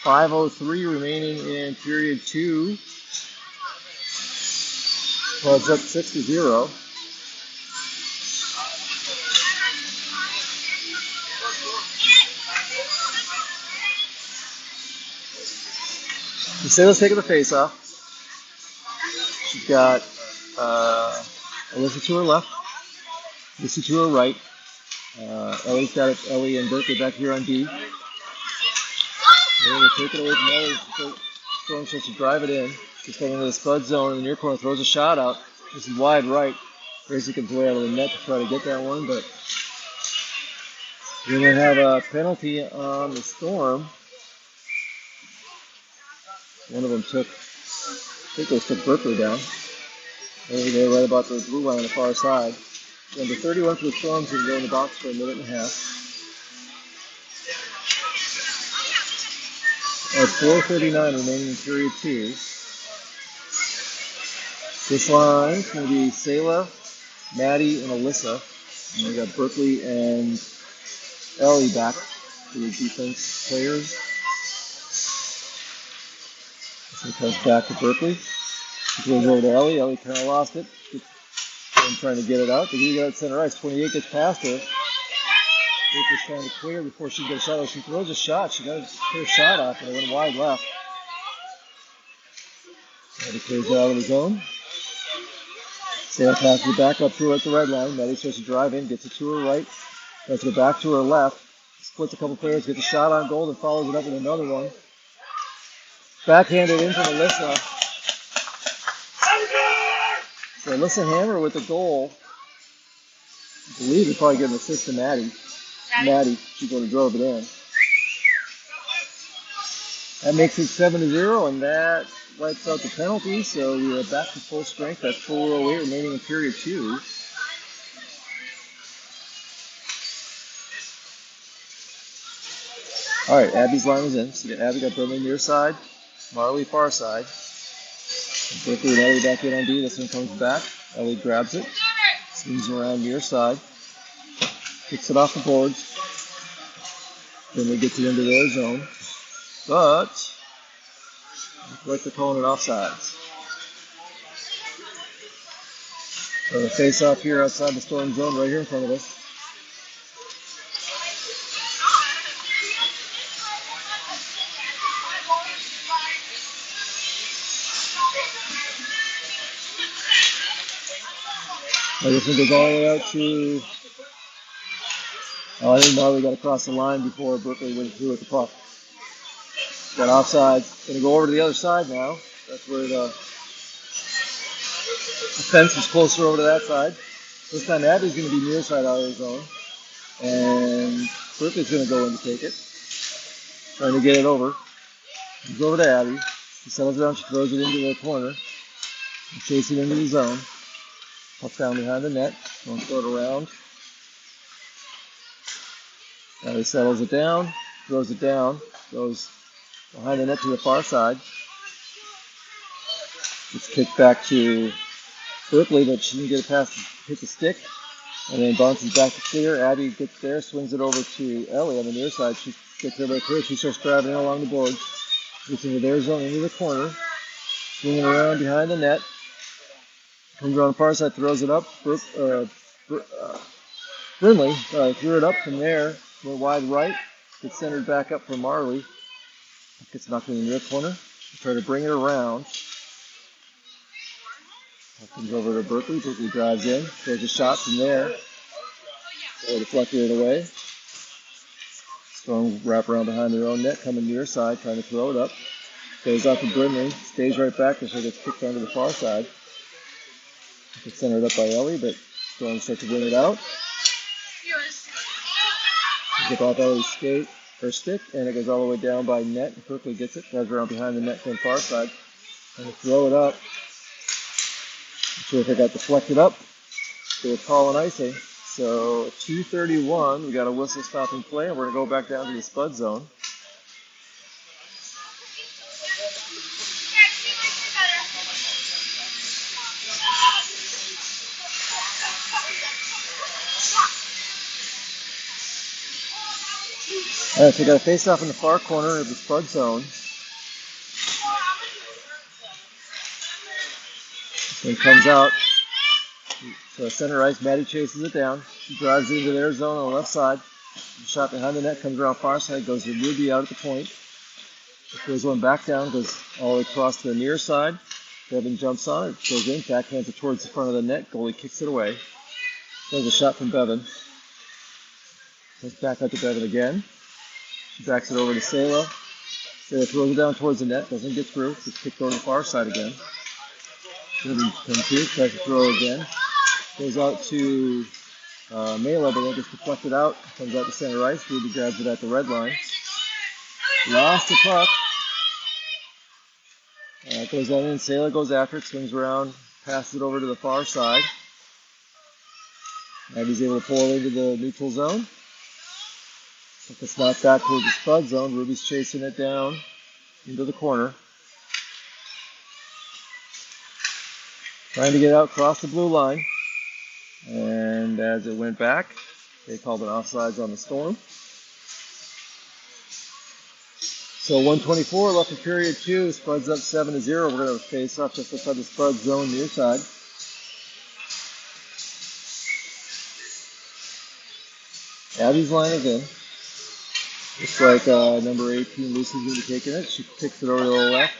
5:03 remaining in period 2. Spuds up 6-0. Sailor's taking the face off. She's got Alyssa to her left, Alyssa to her right. Ellie's got it. Ellie and Berkeley back here on D. They're going to take it away from Ellie. Storm starts to drive it in. She's getting into the Spud zone in the near corner, throws a shot out. This is wide right. Gracie comes way out of the net to try to get that one, but we're going to have a penalty on the Storm. One of them took, I think those took Berkeley down. They're right about the blue line on the far side. Number 31 for the Storm's going to go in the box for a minute and a half. At 4:39 remaining in period 2. This line's going to be Selah, Maddie, and Alyssa. And we got Berkeley and Ellie back to the defense players. So it comes back to Berkeley. He goes over to Ellie. Ellie kind of lost it. I'm trying to get it out. But he got it center ice. 28 gets past her. Berkeley's trying to clear before she gets a shot. She throws a shot. She got her shot off, and it went wide left. Ellie clears it out of the zone. Sarah passes it back up to her at the red line. Maddie starts to drive in, gets it to her right, tries to go back to her left, splits a couple players, gets a shot on goal, and follows it up with another one. Backhanded in from Alyssa. So Alyssa Hammer with the goal. I believe it's probably getting an assist to Maddie. Maddie, she's going to drove it in. That makes it 7-0, and that wipes out the penalty. So we are back to full strength at 4:08 remaining in period 2. All right, Abby's line is in. So Abby got Burnley near side, Marley far side. Berkeley and Ellie back in on D. This one comes back. Ellie grabs it, swings around near side, kicks it off the boards. Burnley gets it into their zone, but like they're calling it offsides. So the face off here outside the Storm zone, right here in front of us. This one goes all the way out to. I think Marley got across the line before Berkeley went through with the puck. Got offside. Going to go over to the other side now. That's where the fence is closer over to that side. This time Abby's going to be near side out of the zone. And Berkeley's going to go in to take it. Trying to get it over. Comes over to Abby. She settles down. She throws it into the corner. And chases it into the zone. Puck down behind the net. Won't throw it around. Abby settles it down. Throws it down. Goes behind the net to the far side. It's kicked back to Berkeley, but she didn't get it past, hit the stick, and then bounces back to clear. Abby gets there, swings it over to Ellie on the near side. She gets there by clear. She starts driving in along the boards. Gets into their zone, into the corner. Swinging around behind the net. Comes around the far side, throws it up. Burnley threw it up from there. Went wide right. Gets centered back up for Marley. Gets knocked in the near corner. Try to bring it around. Comes over to Berkeley. Berkeley drives in. Throws a shot from there. They deflected it away. Strong wrap around behind their own net. Coming near side. Trying to throw it up. Goes out to Burnley. Stays right back until it gets kicked onto the far side. Gets centered up by Ellie, but Strong starts to bring it out. Get off Ellie's skate. Her stick, and it goes all the way down by net. And Berkeley gets it, drives around behind the net from the far side, and throw it up. Not sure if it got deflected up. They were calling icing. So 2:31, we got a whistle stopping play, and we're gonna go back down to the Spud zone. All right, so we got a face-off in the far corner of the Spud zone. Then comes out. So center ice, Maddie chases it down. She drives into their zone on the left side. The shot behind the net, comes around far side, goes to Ruby out at the point. Throws one back down, goes all the way across to the near side. Bevan jumps on it, goes in, backhands it towards the front of the net. Goalie kicks it away. There's a shot from Bevan. Goes back out to Bevan again. She backs it over to Sayla. Sayla throws it down towards the net, doesn't get through. Gets kicked over the far side again. Bevan comes through, tries to throw again. Goes out to Mela, but then gets deflected out. Comes out to center ice. Ruby grabs it at the red line. Lost the puck. Goes on in. Sayla goes after it, swings around, passes it over to the far side. Abby's able to pull it into the neutral zone. It's not back towards the Spud zone. Ruby's chasing it down into the corner. Trying to get out across the blue line. And as it went back, they called it offsides on the Storm. So 1:24 left in period 2. Spuds up 7-0. We're going to face off just outside the Spud zone near side. Abby's line is in. Looks like number 18, Lucy's going to be taking it. She kicks it over to the left.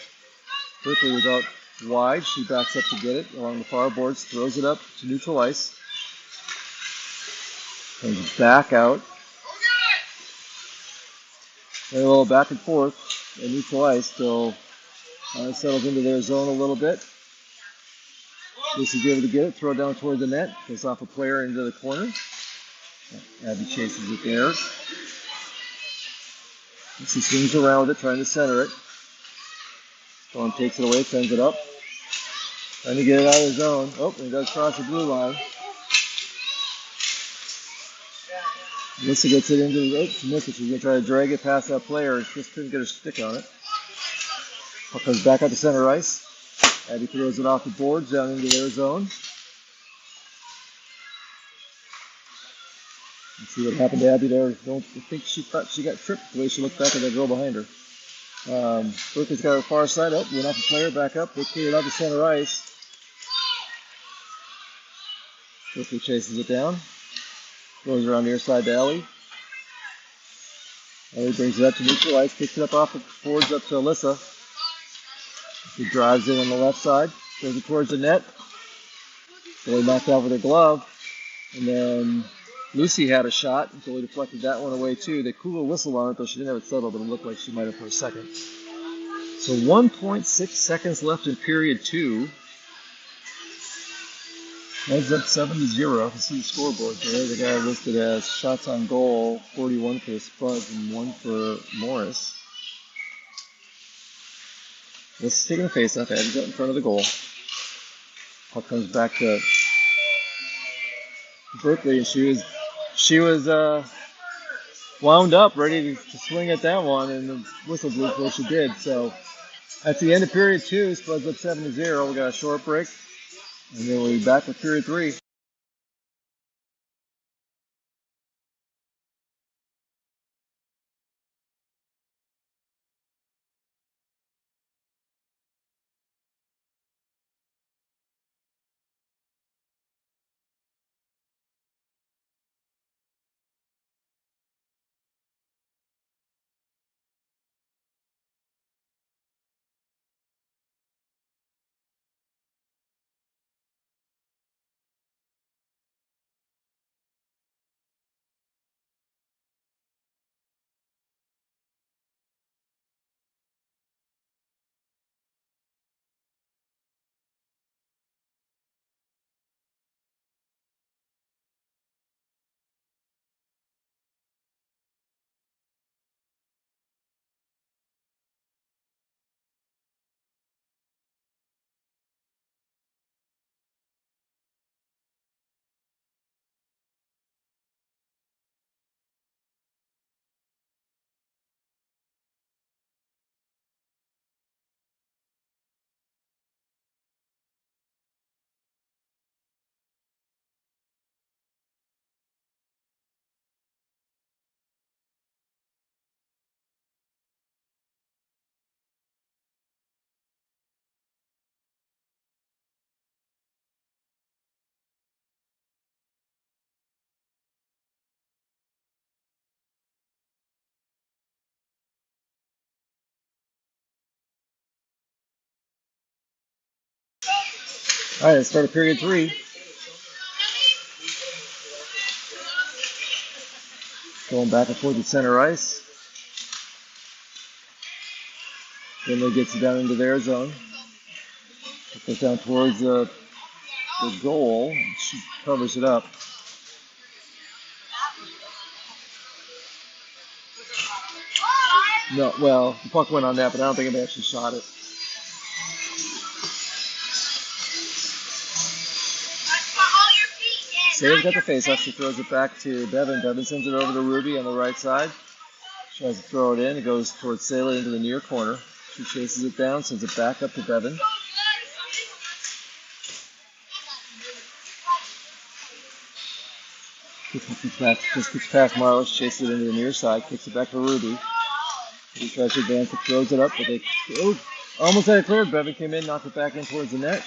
Berkeley was out wide. She backs up to get it along the far boards, throws it up to neutral ice. Comes back out. And a little back and forth at neutral ice till settles into their zone a little bit. Lucy's able to get it, throw it down toward the net, goes off a player into the corner. Abby chases it there. Lucy swings around with it, trying to center it. Storm takes it away, sends it up. Trying to get it out of the zone. Oh, and it does cross the blue line. Lucy gets it into the rope. She missed it. She's going to try to drag it past that player. Just couldn't get her stick on it. Puck comes back out to center ice. Abby throws it off the boards down into their zone. Let's see what happened to Abby there. I think she thought she got tripped the way she looked back at that girl behind her. Berkeley's got her far side up. Went off a player, back up. They clear it out to center ice. Berkeley chases it down. Throws it around near side to Ellie. Ellie brings it up to neutral ice. Kicks it up off the boards up to Alyssa. She drives in on the left side. Throws it towards the net. Goalie knocked out with her glove. And then Lucy had a shot. Goalie deflected that one away too. They cool a whistle on it, though she didn't have it settled, but it looked like she might have for a second. So 1.6 seconds left in period 2. Heads up 7-0. You can see the scoreboard there. The guy listed as shots on goal, 41 for the Spuds and 1 for Morris. This is taking a face-off. Abby's out in front of the goal. Puck comes back to Berkeley, and she was wound up, ready to swing at that one, and the whistle blew before she did. So at the end of period 2, Spuds up 7-0. We got a short break. And then we'll be back with period 3. All right, let's start at period 3. Going back and forth at center ice. Finley gets it down into their zone. It goes down towards the goal. She covers it up. No, well, the puck went on that, but I don't think it actually shot it. Sarah's got the face-off. She throws it back to Bevan. Bevan sends it over to Ruby on the right side. Tries to throw it in. It goes towards Sailor into the near corner. She chases it down, sends it back up to Bevan. Just gets past Marlis, chases it into the near side, kicks it back to Ruby. He tries to advance it, throws it up, but they almost had it cleared. Bevan came in, knocked it back in towards the net.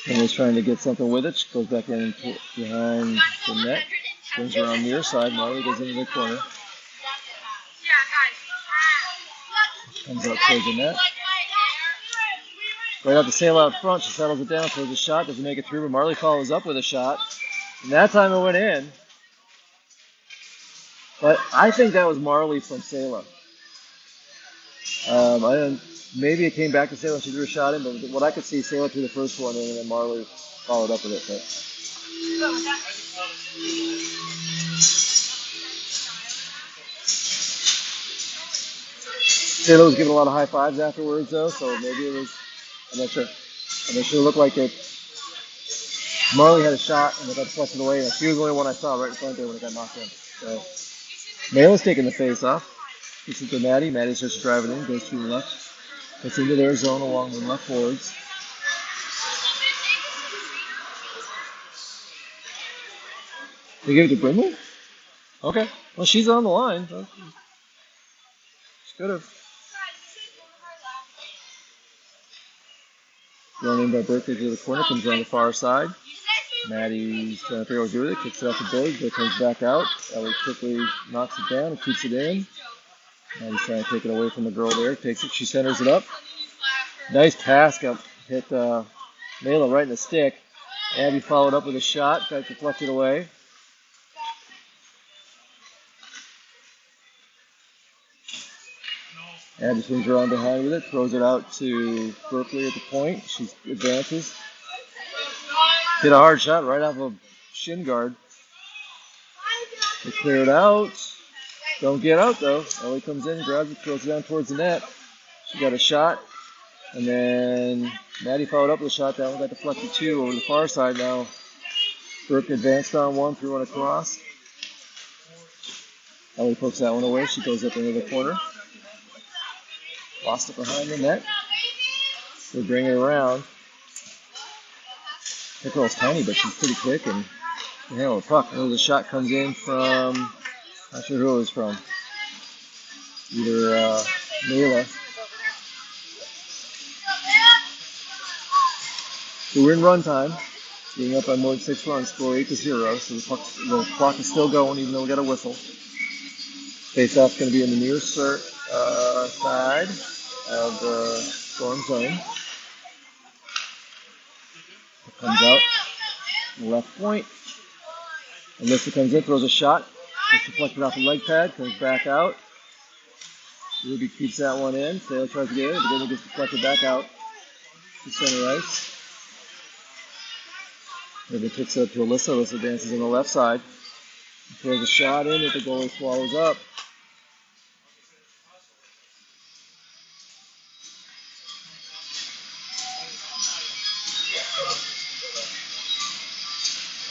And was trying to get something with it. She goes back in behind the net. Brings her on near side. Marley goes into the corner. Comes up towards the net. Right out the sail out front, she settles it down, throws a shot, doesn't make it through, but Marley follows up with a shot. And that time it went in. But I think that was Marley from Sailor. Maybe it came back to Sailor and she threw a shot in, but what I could see, Sailor threw the first one in and then Marley followed up with it. But. Sailor was giving a lot of high fives afterwards, though, so maybe it was. I'm not sure. And it sure looked like it. Marley had a shot and it got deflected away, and she was the only one I saw right in front there when it got knocked in. So Mayla's taking the face off. This is to Maddie. Maddie starts driving in, goes to the left, gets into their zone along the left boards. They give it to Brindley? Okay. Well, she's on the line. So she could have. Thrown in by Berkeley to the corner, comes on the far side. Maddie's trying to figure out what to do with it, kicks it off the board, but it comes back out. Ellie quickly knocks it down and keeps it in. Maddie's trying to take it away from the girl there, takes it, she centers it up. Nice pass, hit Mayla right in the stick. Abby followed up with a shot, got deflected away. Abby swings around behind with it, throws it out to Berkeley at the point. She advances. Hit a hard shot right off of shin guard. They clear it out. Don't get out though. Ellie comes in, grabs it, throws it down towards the net. She got a shot. And then Maddie followed up with a shot. That one got deflected too over the far side now. Brooke advanced on one, threw one across. Ellie pokes that one away. She goes up into the corner. Lost it behind the net. They bring it around. That girl's tiny, but she's pretty quick and can handle the puck. The shot comes in from, not sure who it was from. Either Mayla. So we're in run time. Being up by more than 6 runs, score 8-0. So the clock is still going, even though we got a whistle. Face-off's going to be in the near side of the storm zone. It comes out, left point. Alyssa comes in, throws a shot. Gets deflected off the leg pad, comes back out. Ruby keeps that one in. Sailor tries to get it, but then it gets deflected back out to center ice. Ruby picks it up to Alyssa. Alyssa dances on the left side. Throws a shot in that the goalie swallows up.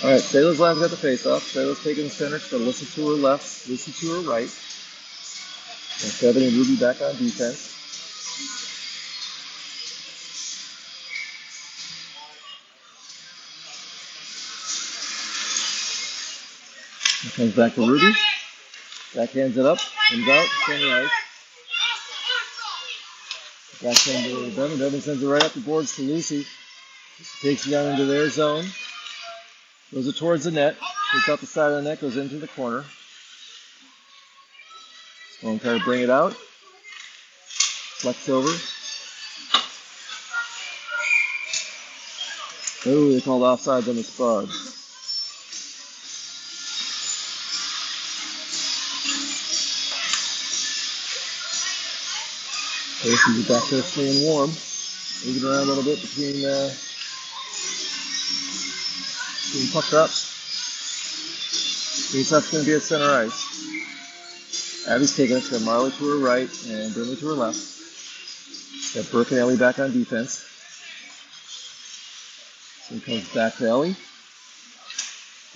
All right, Sailor's last got the face-off. Sailor's taking the center. She's got Alyssa to her left, Lucy to her right. And Kevin and Ruby back on defense. It comes back to Ruby. Backhands it up, comes out, center ice. Backhand to Devin. Devin sends it right up the boards to Lucy. She takes it down into their zone. Throws it towards the net. Takes out the side of the net, goes into the corner. Going to try to bring it out. Flex over. Oh, they called offsides on the Spuds. Casey's back there staying warm. Moving around a little bit between puck drops. Face-off's going to be at center ice. Abby's taking it. She's got Marley to her right and Brinley to her left. Got Brooke and Ellie back on defense. So he comes back to Ellie.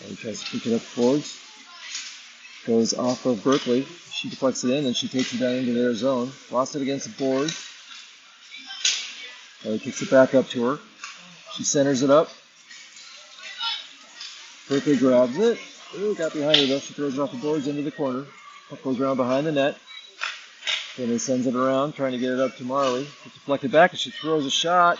Ellie tries to pick it up forwards. Goes off of Berkeley. She deflects it in and she takes it down into their zone. Lost it against the board. Ellie kicks it back up to her. She centers it up. Berkeley grabs it. Ooh, got behind her though. She throws it off the boards into the corner. Puck goes around behind the net. Then he sends it around, trying to get it up to Marley. It's deflected back and she throws a shot.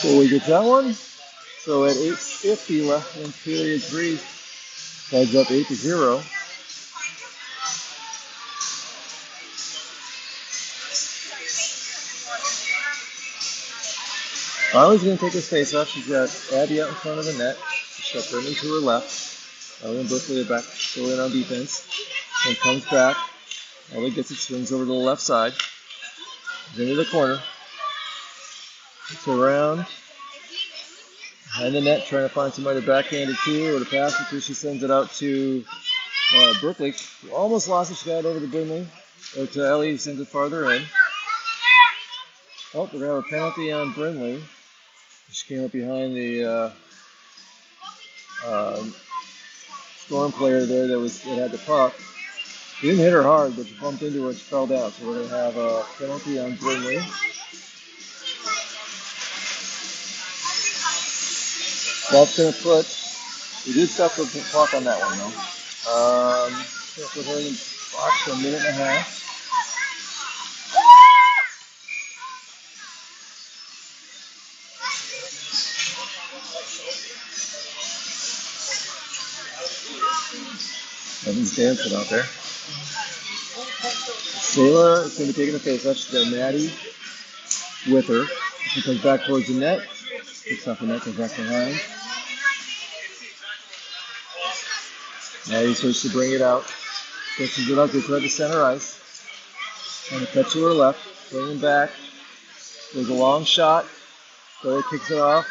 Goalie gets that one. So at 8:50 left in period 3, Spuds up 8-0. Riley's going to take his face off. She's got Abby out in front of the net. She's got Brittany to her left. Ellie and Brooklyn are back, still in on defense. Then comes back. Ellie gets it, swings over to the left side. Into the corner. It's around. Behind the net, trying to find somebody to backhand it to or to pass it to. She sends it out to Brooklyn, who almost lost it. She got it over to Brindley. Or to Ellie, who sends it farther in. Oh, we're going to have a penalty on Brindley. She came up behind the Storm player there that had the puck. She didn't hit her hard, but she bumped into her and she fell down. So we're going to have a penalty on Brindley. That's going to put, we did stop the clock on that one though. Going to put her in the box for a minute and a half. Evan's dancing out there. Sayla is going to be taking a face-off. She's got Maddie with her. She comes back towards the net. Picks off the net, goes back behind. Maddie starts to bring it out. Pushes it up, gets right to center ice. Trying to cut to her left. Bringing back. There's a long shot. Sayla kicks it off.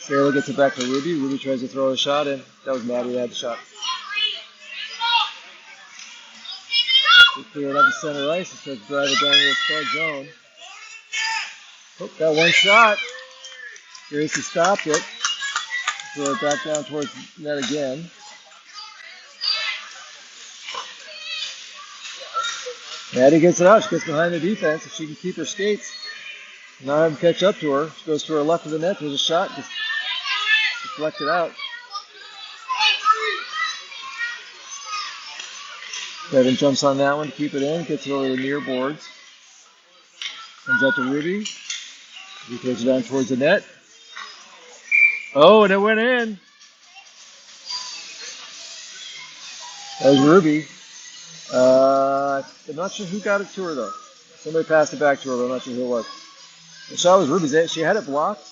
Sayla gets it back to Ruby. Ruby tries to throw a shot in. That was Maddie that had the shot. They clear it up to center ice. It starts driving down to the Spuds zone. Oh, got one shot. Gracie stopped it. Throw it back down towards the net again. Maddie gets it out. She gets behind the defense. If she can keep her skates, not have them catch up to her. She goes to her left of the net. There's a shot. Just deflected out. Evan jumps on that one to keep it in. Gets it over the near boards. Comes out to Ruby. He throws it down towards the net. Oh, and it went in. That was Ruby. I'm not sure who got it to her, though. Somebody passed it back to her, but I'm not sure who it was. The shot was Ruby's. She had it blocked,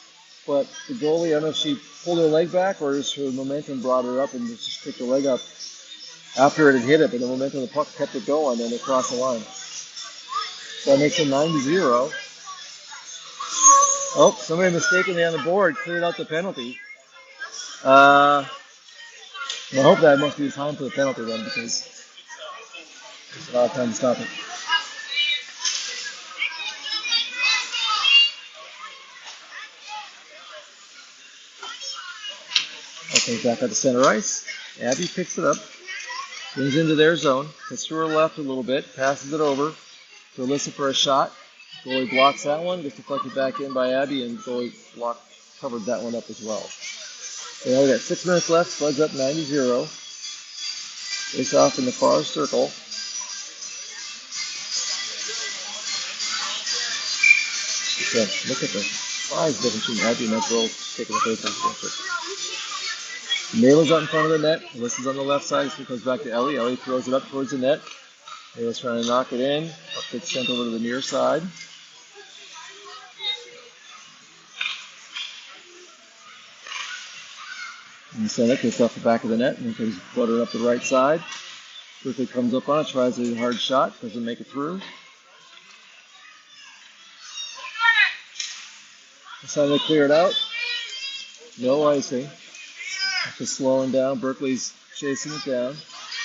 but the goalie, I don't know if she pulled her leg back or just her momentum brought her up and just picked her leg up after it had hit it, but the momentum of the puck kept it going and it crossed the line. So that makes it 9-0. Oh, somebody mistakenly on the board cleared out the penalty. I hope that must be the time for the penalty then, because there's a lot of time to stop it. Okay, back at the center ice. Abby picks it up, brings into their zone, gets to her left a little bit, passes it over to Alyssa for a shot. Goalie blocks that one, gets deflected back in by Abby, and goalie covered that one up as well. So now we got 6 minutes left. Spuds up 9-0. Face off in the far circle. Okay, look at the size difference between Abby and that girl taking the face off. Mayla's out in front of the net. Alyssa's on the left side. She comes back to Ellie. Ellie throws it up towards the net. Mayla's trying to knock it in. Puck gets sent over to the near side. And send it, gets off the back of the net and comes flutter up the right side. Quickly comes up on it, tries a hard shot, doesn't make it through. Decided to clear it out. No icing. Just slowing down. Berkeley's chasing it down.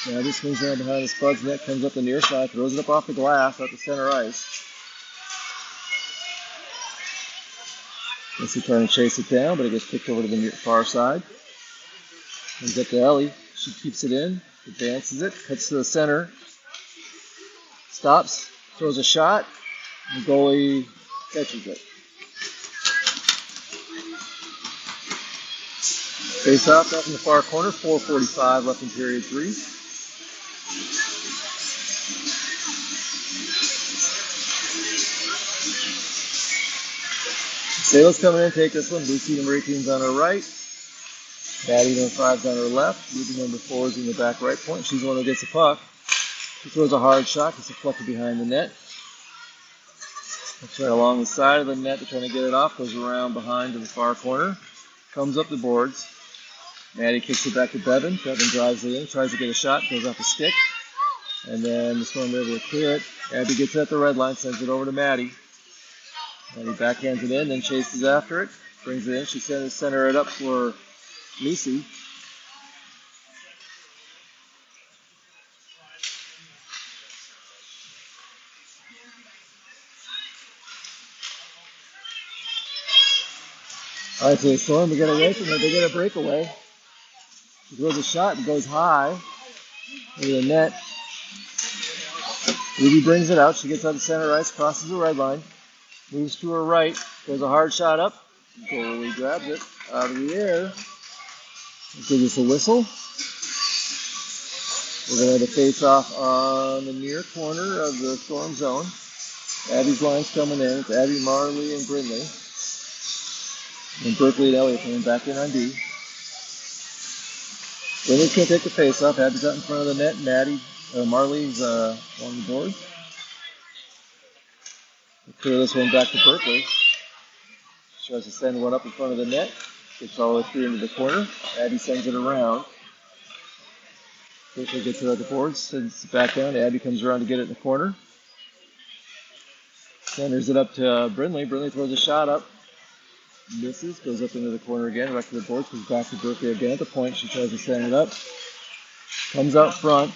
Now this swings around behind the Spuds net, comes up the near side, throws it up off the glass out the center ice. He's trying to chase it down, but it gets kicked over to the far side. Comes up to Ellie. She keeps it in, advances it, cuts to the center, stops, throws a shot, and the goalie catches it. Face off up in the far corner, 4:45 left in period 3. Sayla's coming in, take this one. Lucy number 18's on her right. Maddie number 5's on her left. Ruby number 4 is in the back right point. She's the one who gets the puck. She throws a hard shot, gets deflected behind the net. It's right along the side of the net. They're trying to get it off. Goes around behind to the far corner. Comes up the boards. Maddie kicks it back to Bevan. Bevan drives it in. Tries to get a shot. Goes off the stick. And then the Storm able to clear it. Abby gets it at the red line. Sends it over to Maddie. Maddie backhands it in. Then chases after it. Brings it in. She center it up for Lucy. All right, so the Storm, they get away from it. They get a breakaway. She throws a shot and goes high into the net. Ruby brings it out. She gets out to center ice, crosses the red line, moves to her right, throws a hard shot up. Goalie grabs it out of the air. Gives us a whistle. We're going to have a face-off on the near corner of the Storm zone. Abby's line's coming in. It's Abby, Marley, and Brindley. And Berkeley and Elliott coming back in on D. Brindley's going to take the face-off. Abby's out in front of the net. Marley's on the board. We'll clear this one back to Berkeley. She tries to send one up in front of the net. Gets all the way through into the corner. Abby sends it around. Berkeley gets it at the boards. Sends it back down. Abby comes around to get it in the corner. Senders it up to Brindley. Brindley throws a shot up. Misses. Goes up into the corner again. Back to the boards. Goes back to Berkeley again at the point. She tries to send it up. Comes out front.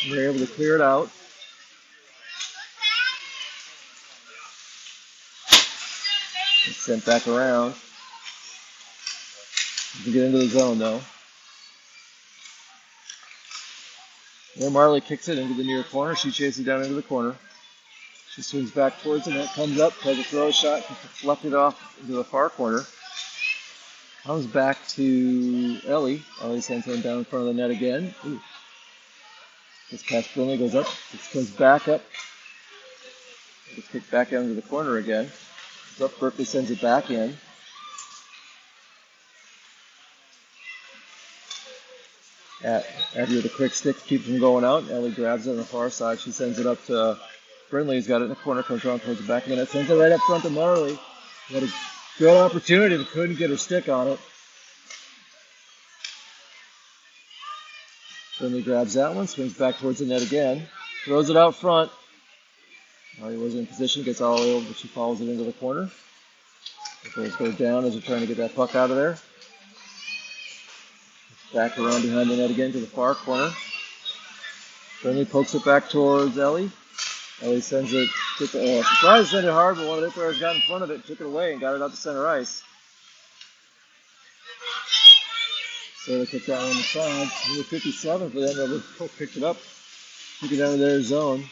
They're able to clear it out. It's sent back around. To get into the zone though. There Marley kicks it into the near corner. She chases it down into the corner. She swings back towards the net, comes up, tries to throw a shot, deflected off into the far corner. Comes back to Ellie. Ellie sends him down in front of the net again. Ooh. Gets past Brindley, goes up, goes back up. Gets kicked back down to the corner again. Goes up, Berkeley sends it back in. Abby with a quick stick keeps from going out. Ellie grabs it on the far side. She sends it up to Brindley. He's got it in the corner, comes around towards the back of the net. Sends it right up front to Marley. Got a good opportunity, but couldn't get her stick on it. Brindley grabs that one, swings back towards the net again. Throws it out front. Marley was in position, gets all the way over, but she follows it into the corner. The goals go down as they're trying to get that puck out of there. Back around behind the net again to the far corner. Brindley pokes it back towards Ellie. Ellie sends it, tries to send it hard, but one of the players got in front of it, took it away, and got it out to center ice. So they kicked that one on the side. Number 57 for them, they picked it up, took it down to their zone.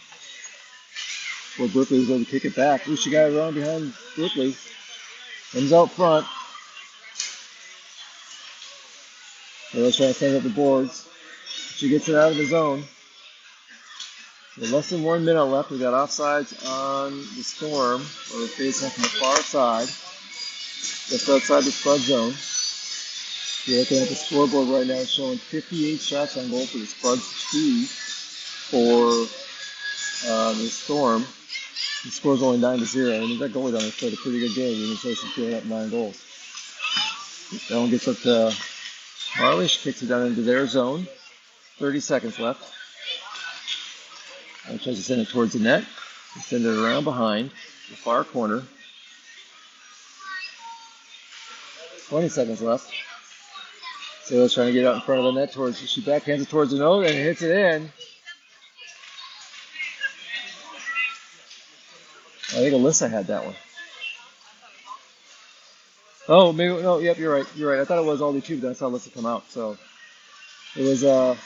Where Berkeley was able to kick it back. Ooh, she got it around behind Berkeley. Comes out front. So let's try to send up the boards. She gets it out of the zone. So less than 1 minute left. We got offsides on the Storm. We're facing from the far side. Just outside the Spuds zone. You're looking at the scoreboard right now. It's showing 58 shots on goal for the Spuds, 2 for the Storm. The score's only 9-0. I mean, that goalie down there played a pretty good game, even though she's giving up 9 goals. That one gets up to Marley. She kicks it down into their zone. 30 seconds left. Tries to send it towards the net. Send it around behind the far corner. 20 seconds left. Sayla's trying to get out in front of the net. She backhands it towards the nose and hits it in. I think Alyssa had that one. Oh, maybe, no, yep, you're right. I thought it was Aldi too, but that's how Alyssa come out. So it was, Sayla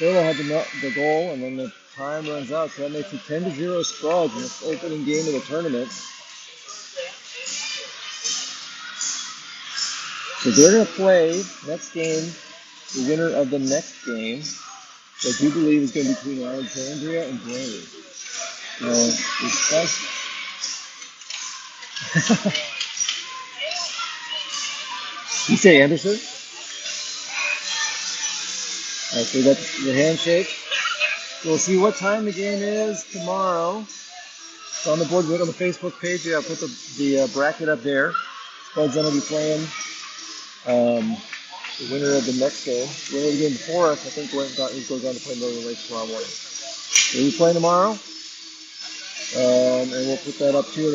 had the goal, and then the time runs out, so that makes it 10-0 Spuds in this opening game of the tournament. So they're going to play next game, the winner of the next game, which I do believe is going to be between Alexandria and Brave. You say Anderson? Alright, so we got the handshake. So we'll see what time the game is tomorrow. It's on the board. Go to the Facebook page. Yeah, put the bracket up there. Spuds going to be playing the winner of the next game. The winner of the game before us, I think, goes on to play Northern Lakes tomorrow morning. We'll be playing tomorrow, and we'll put that up too.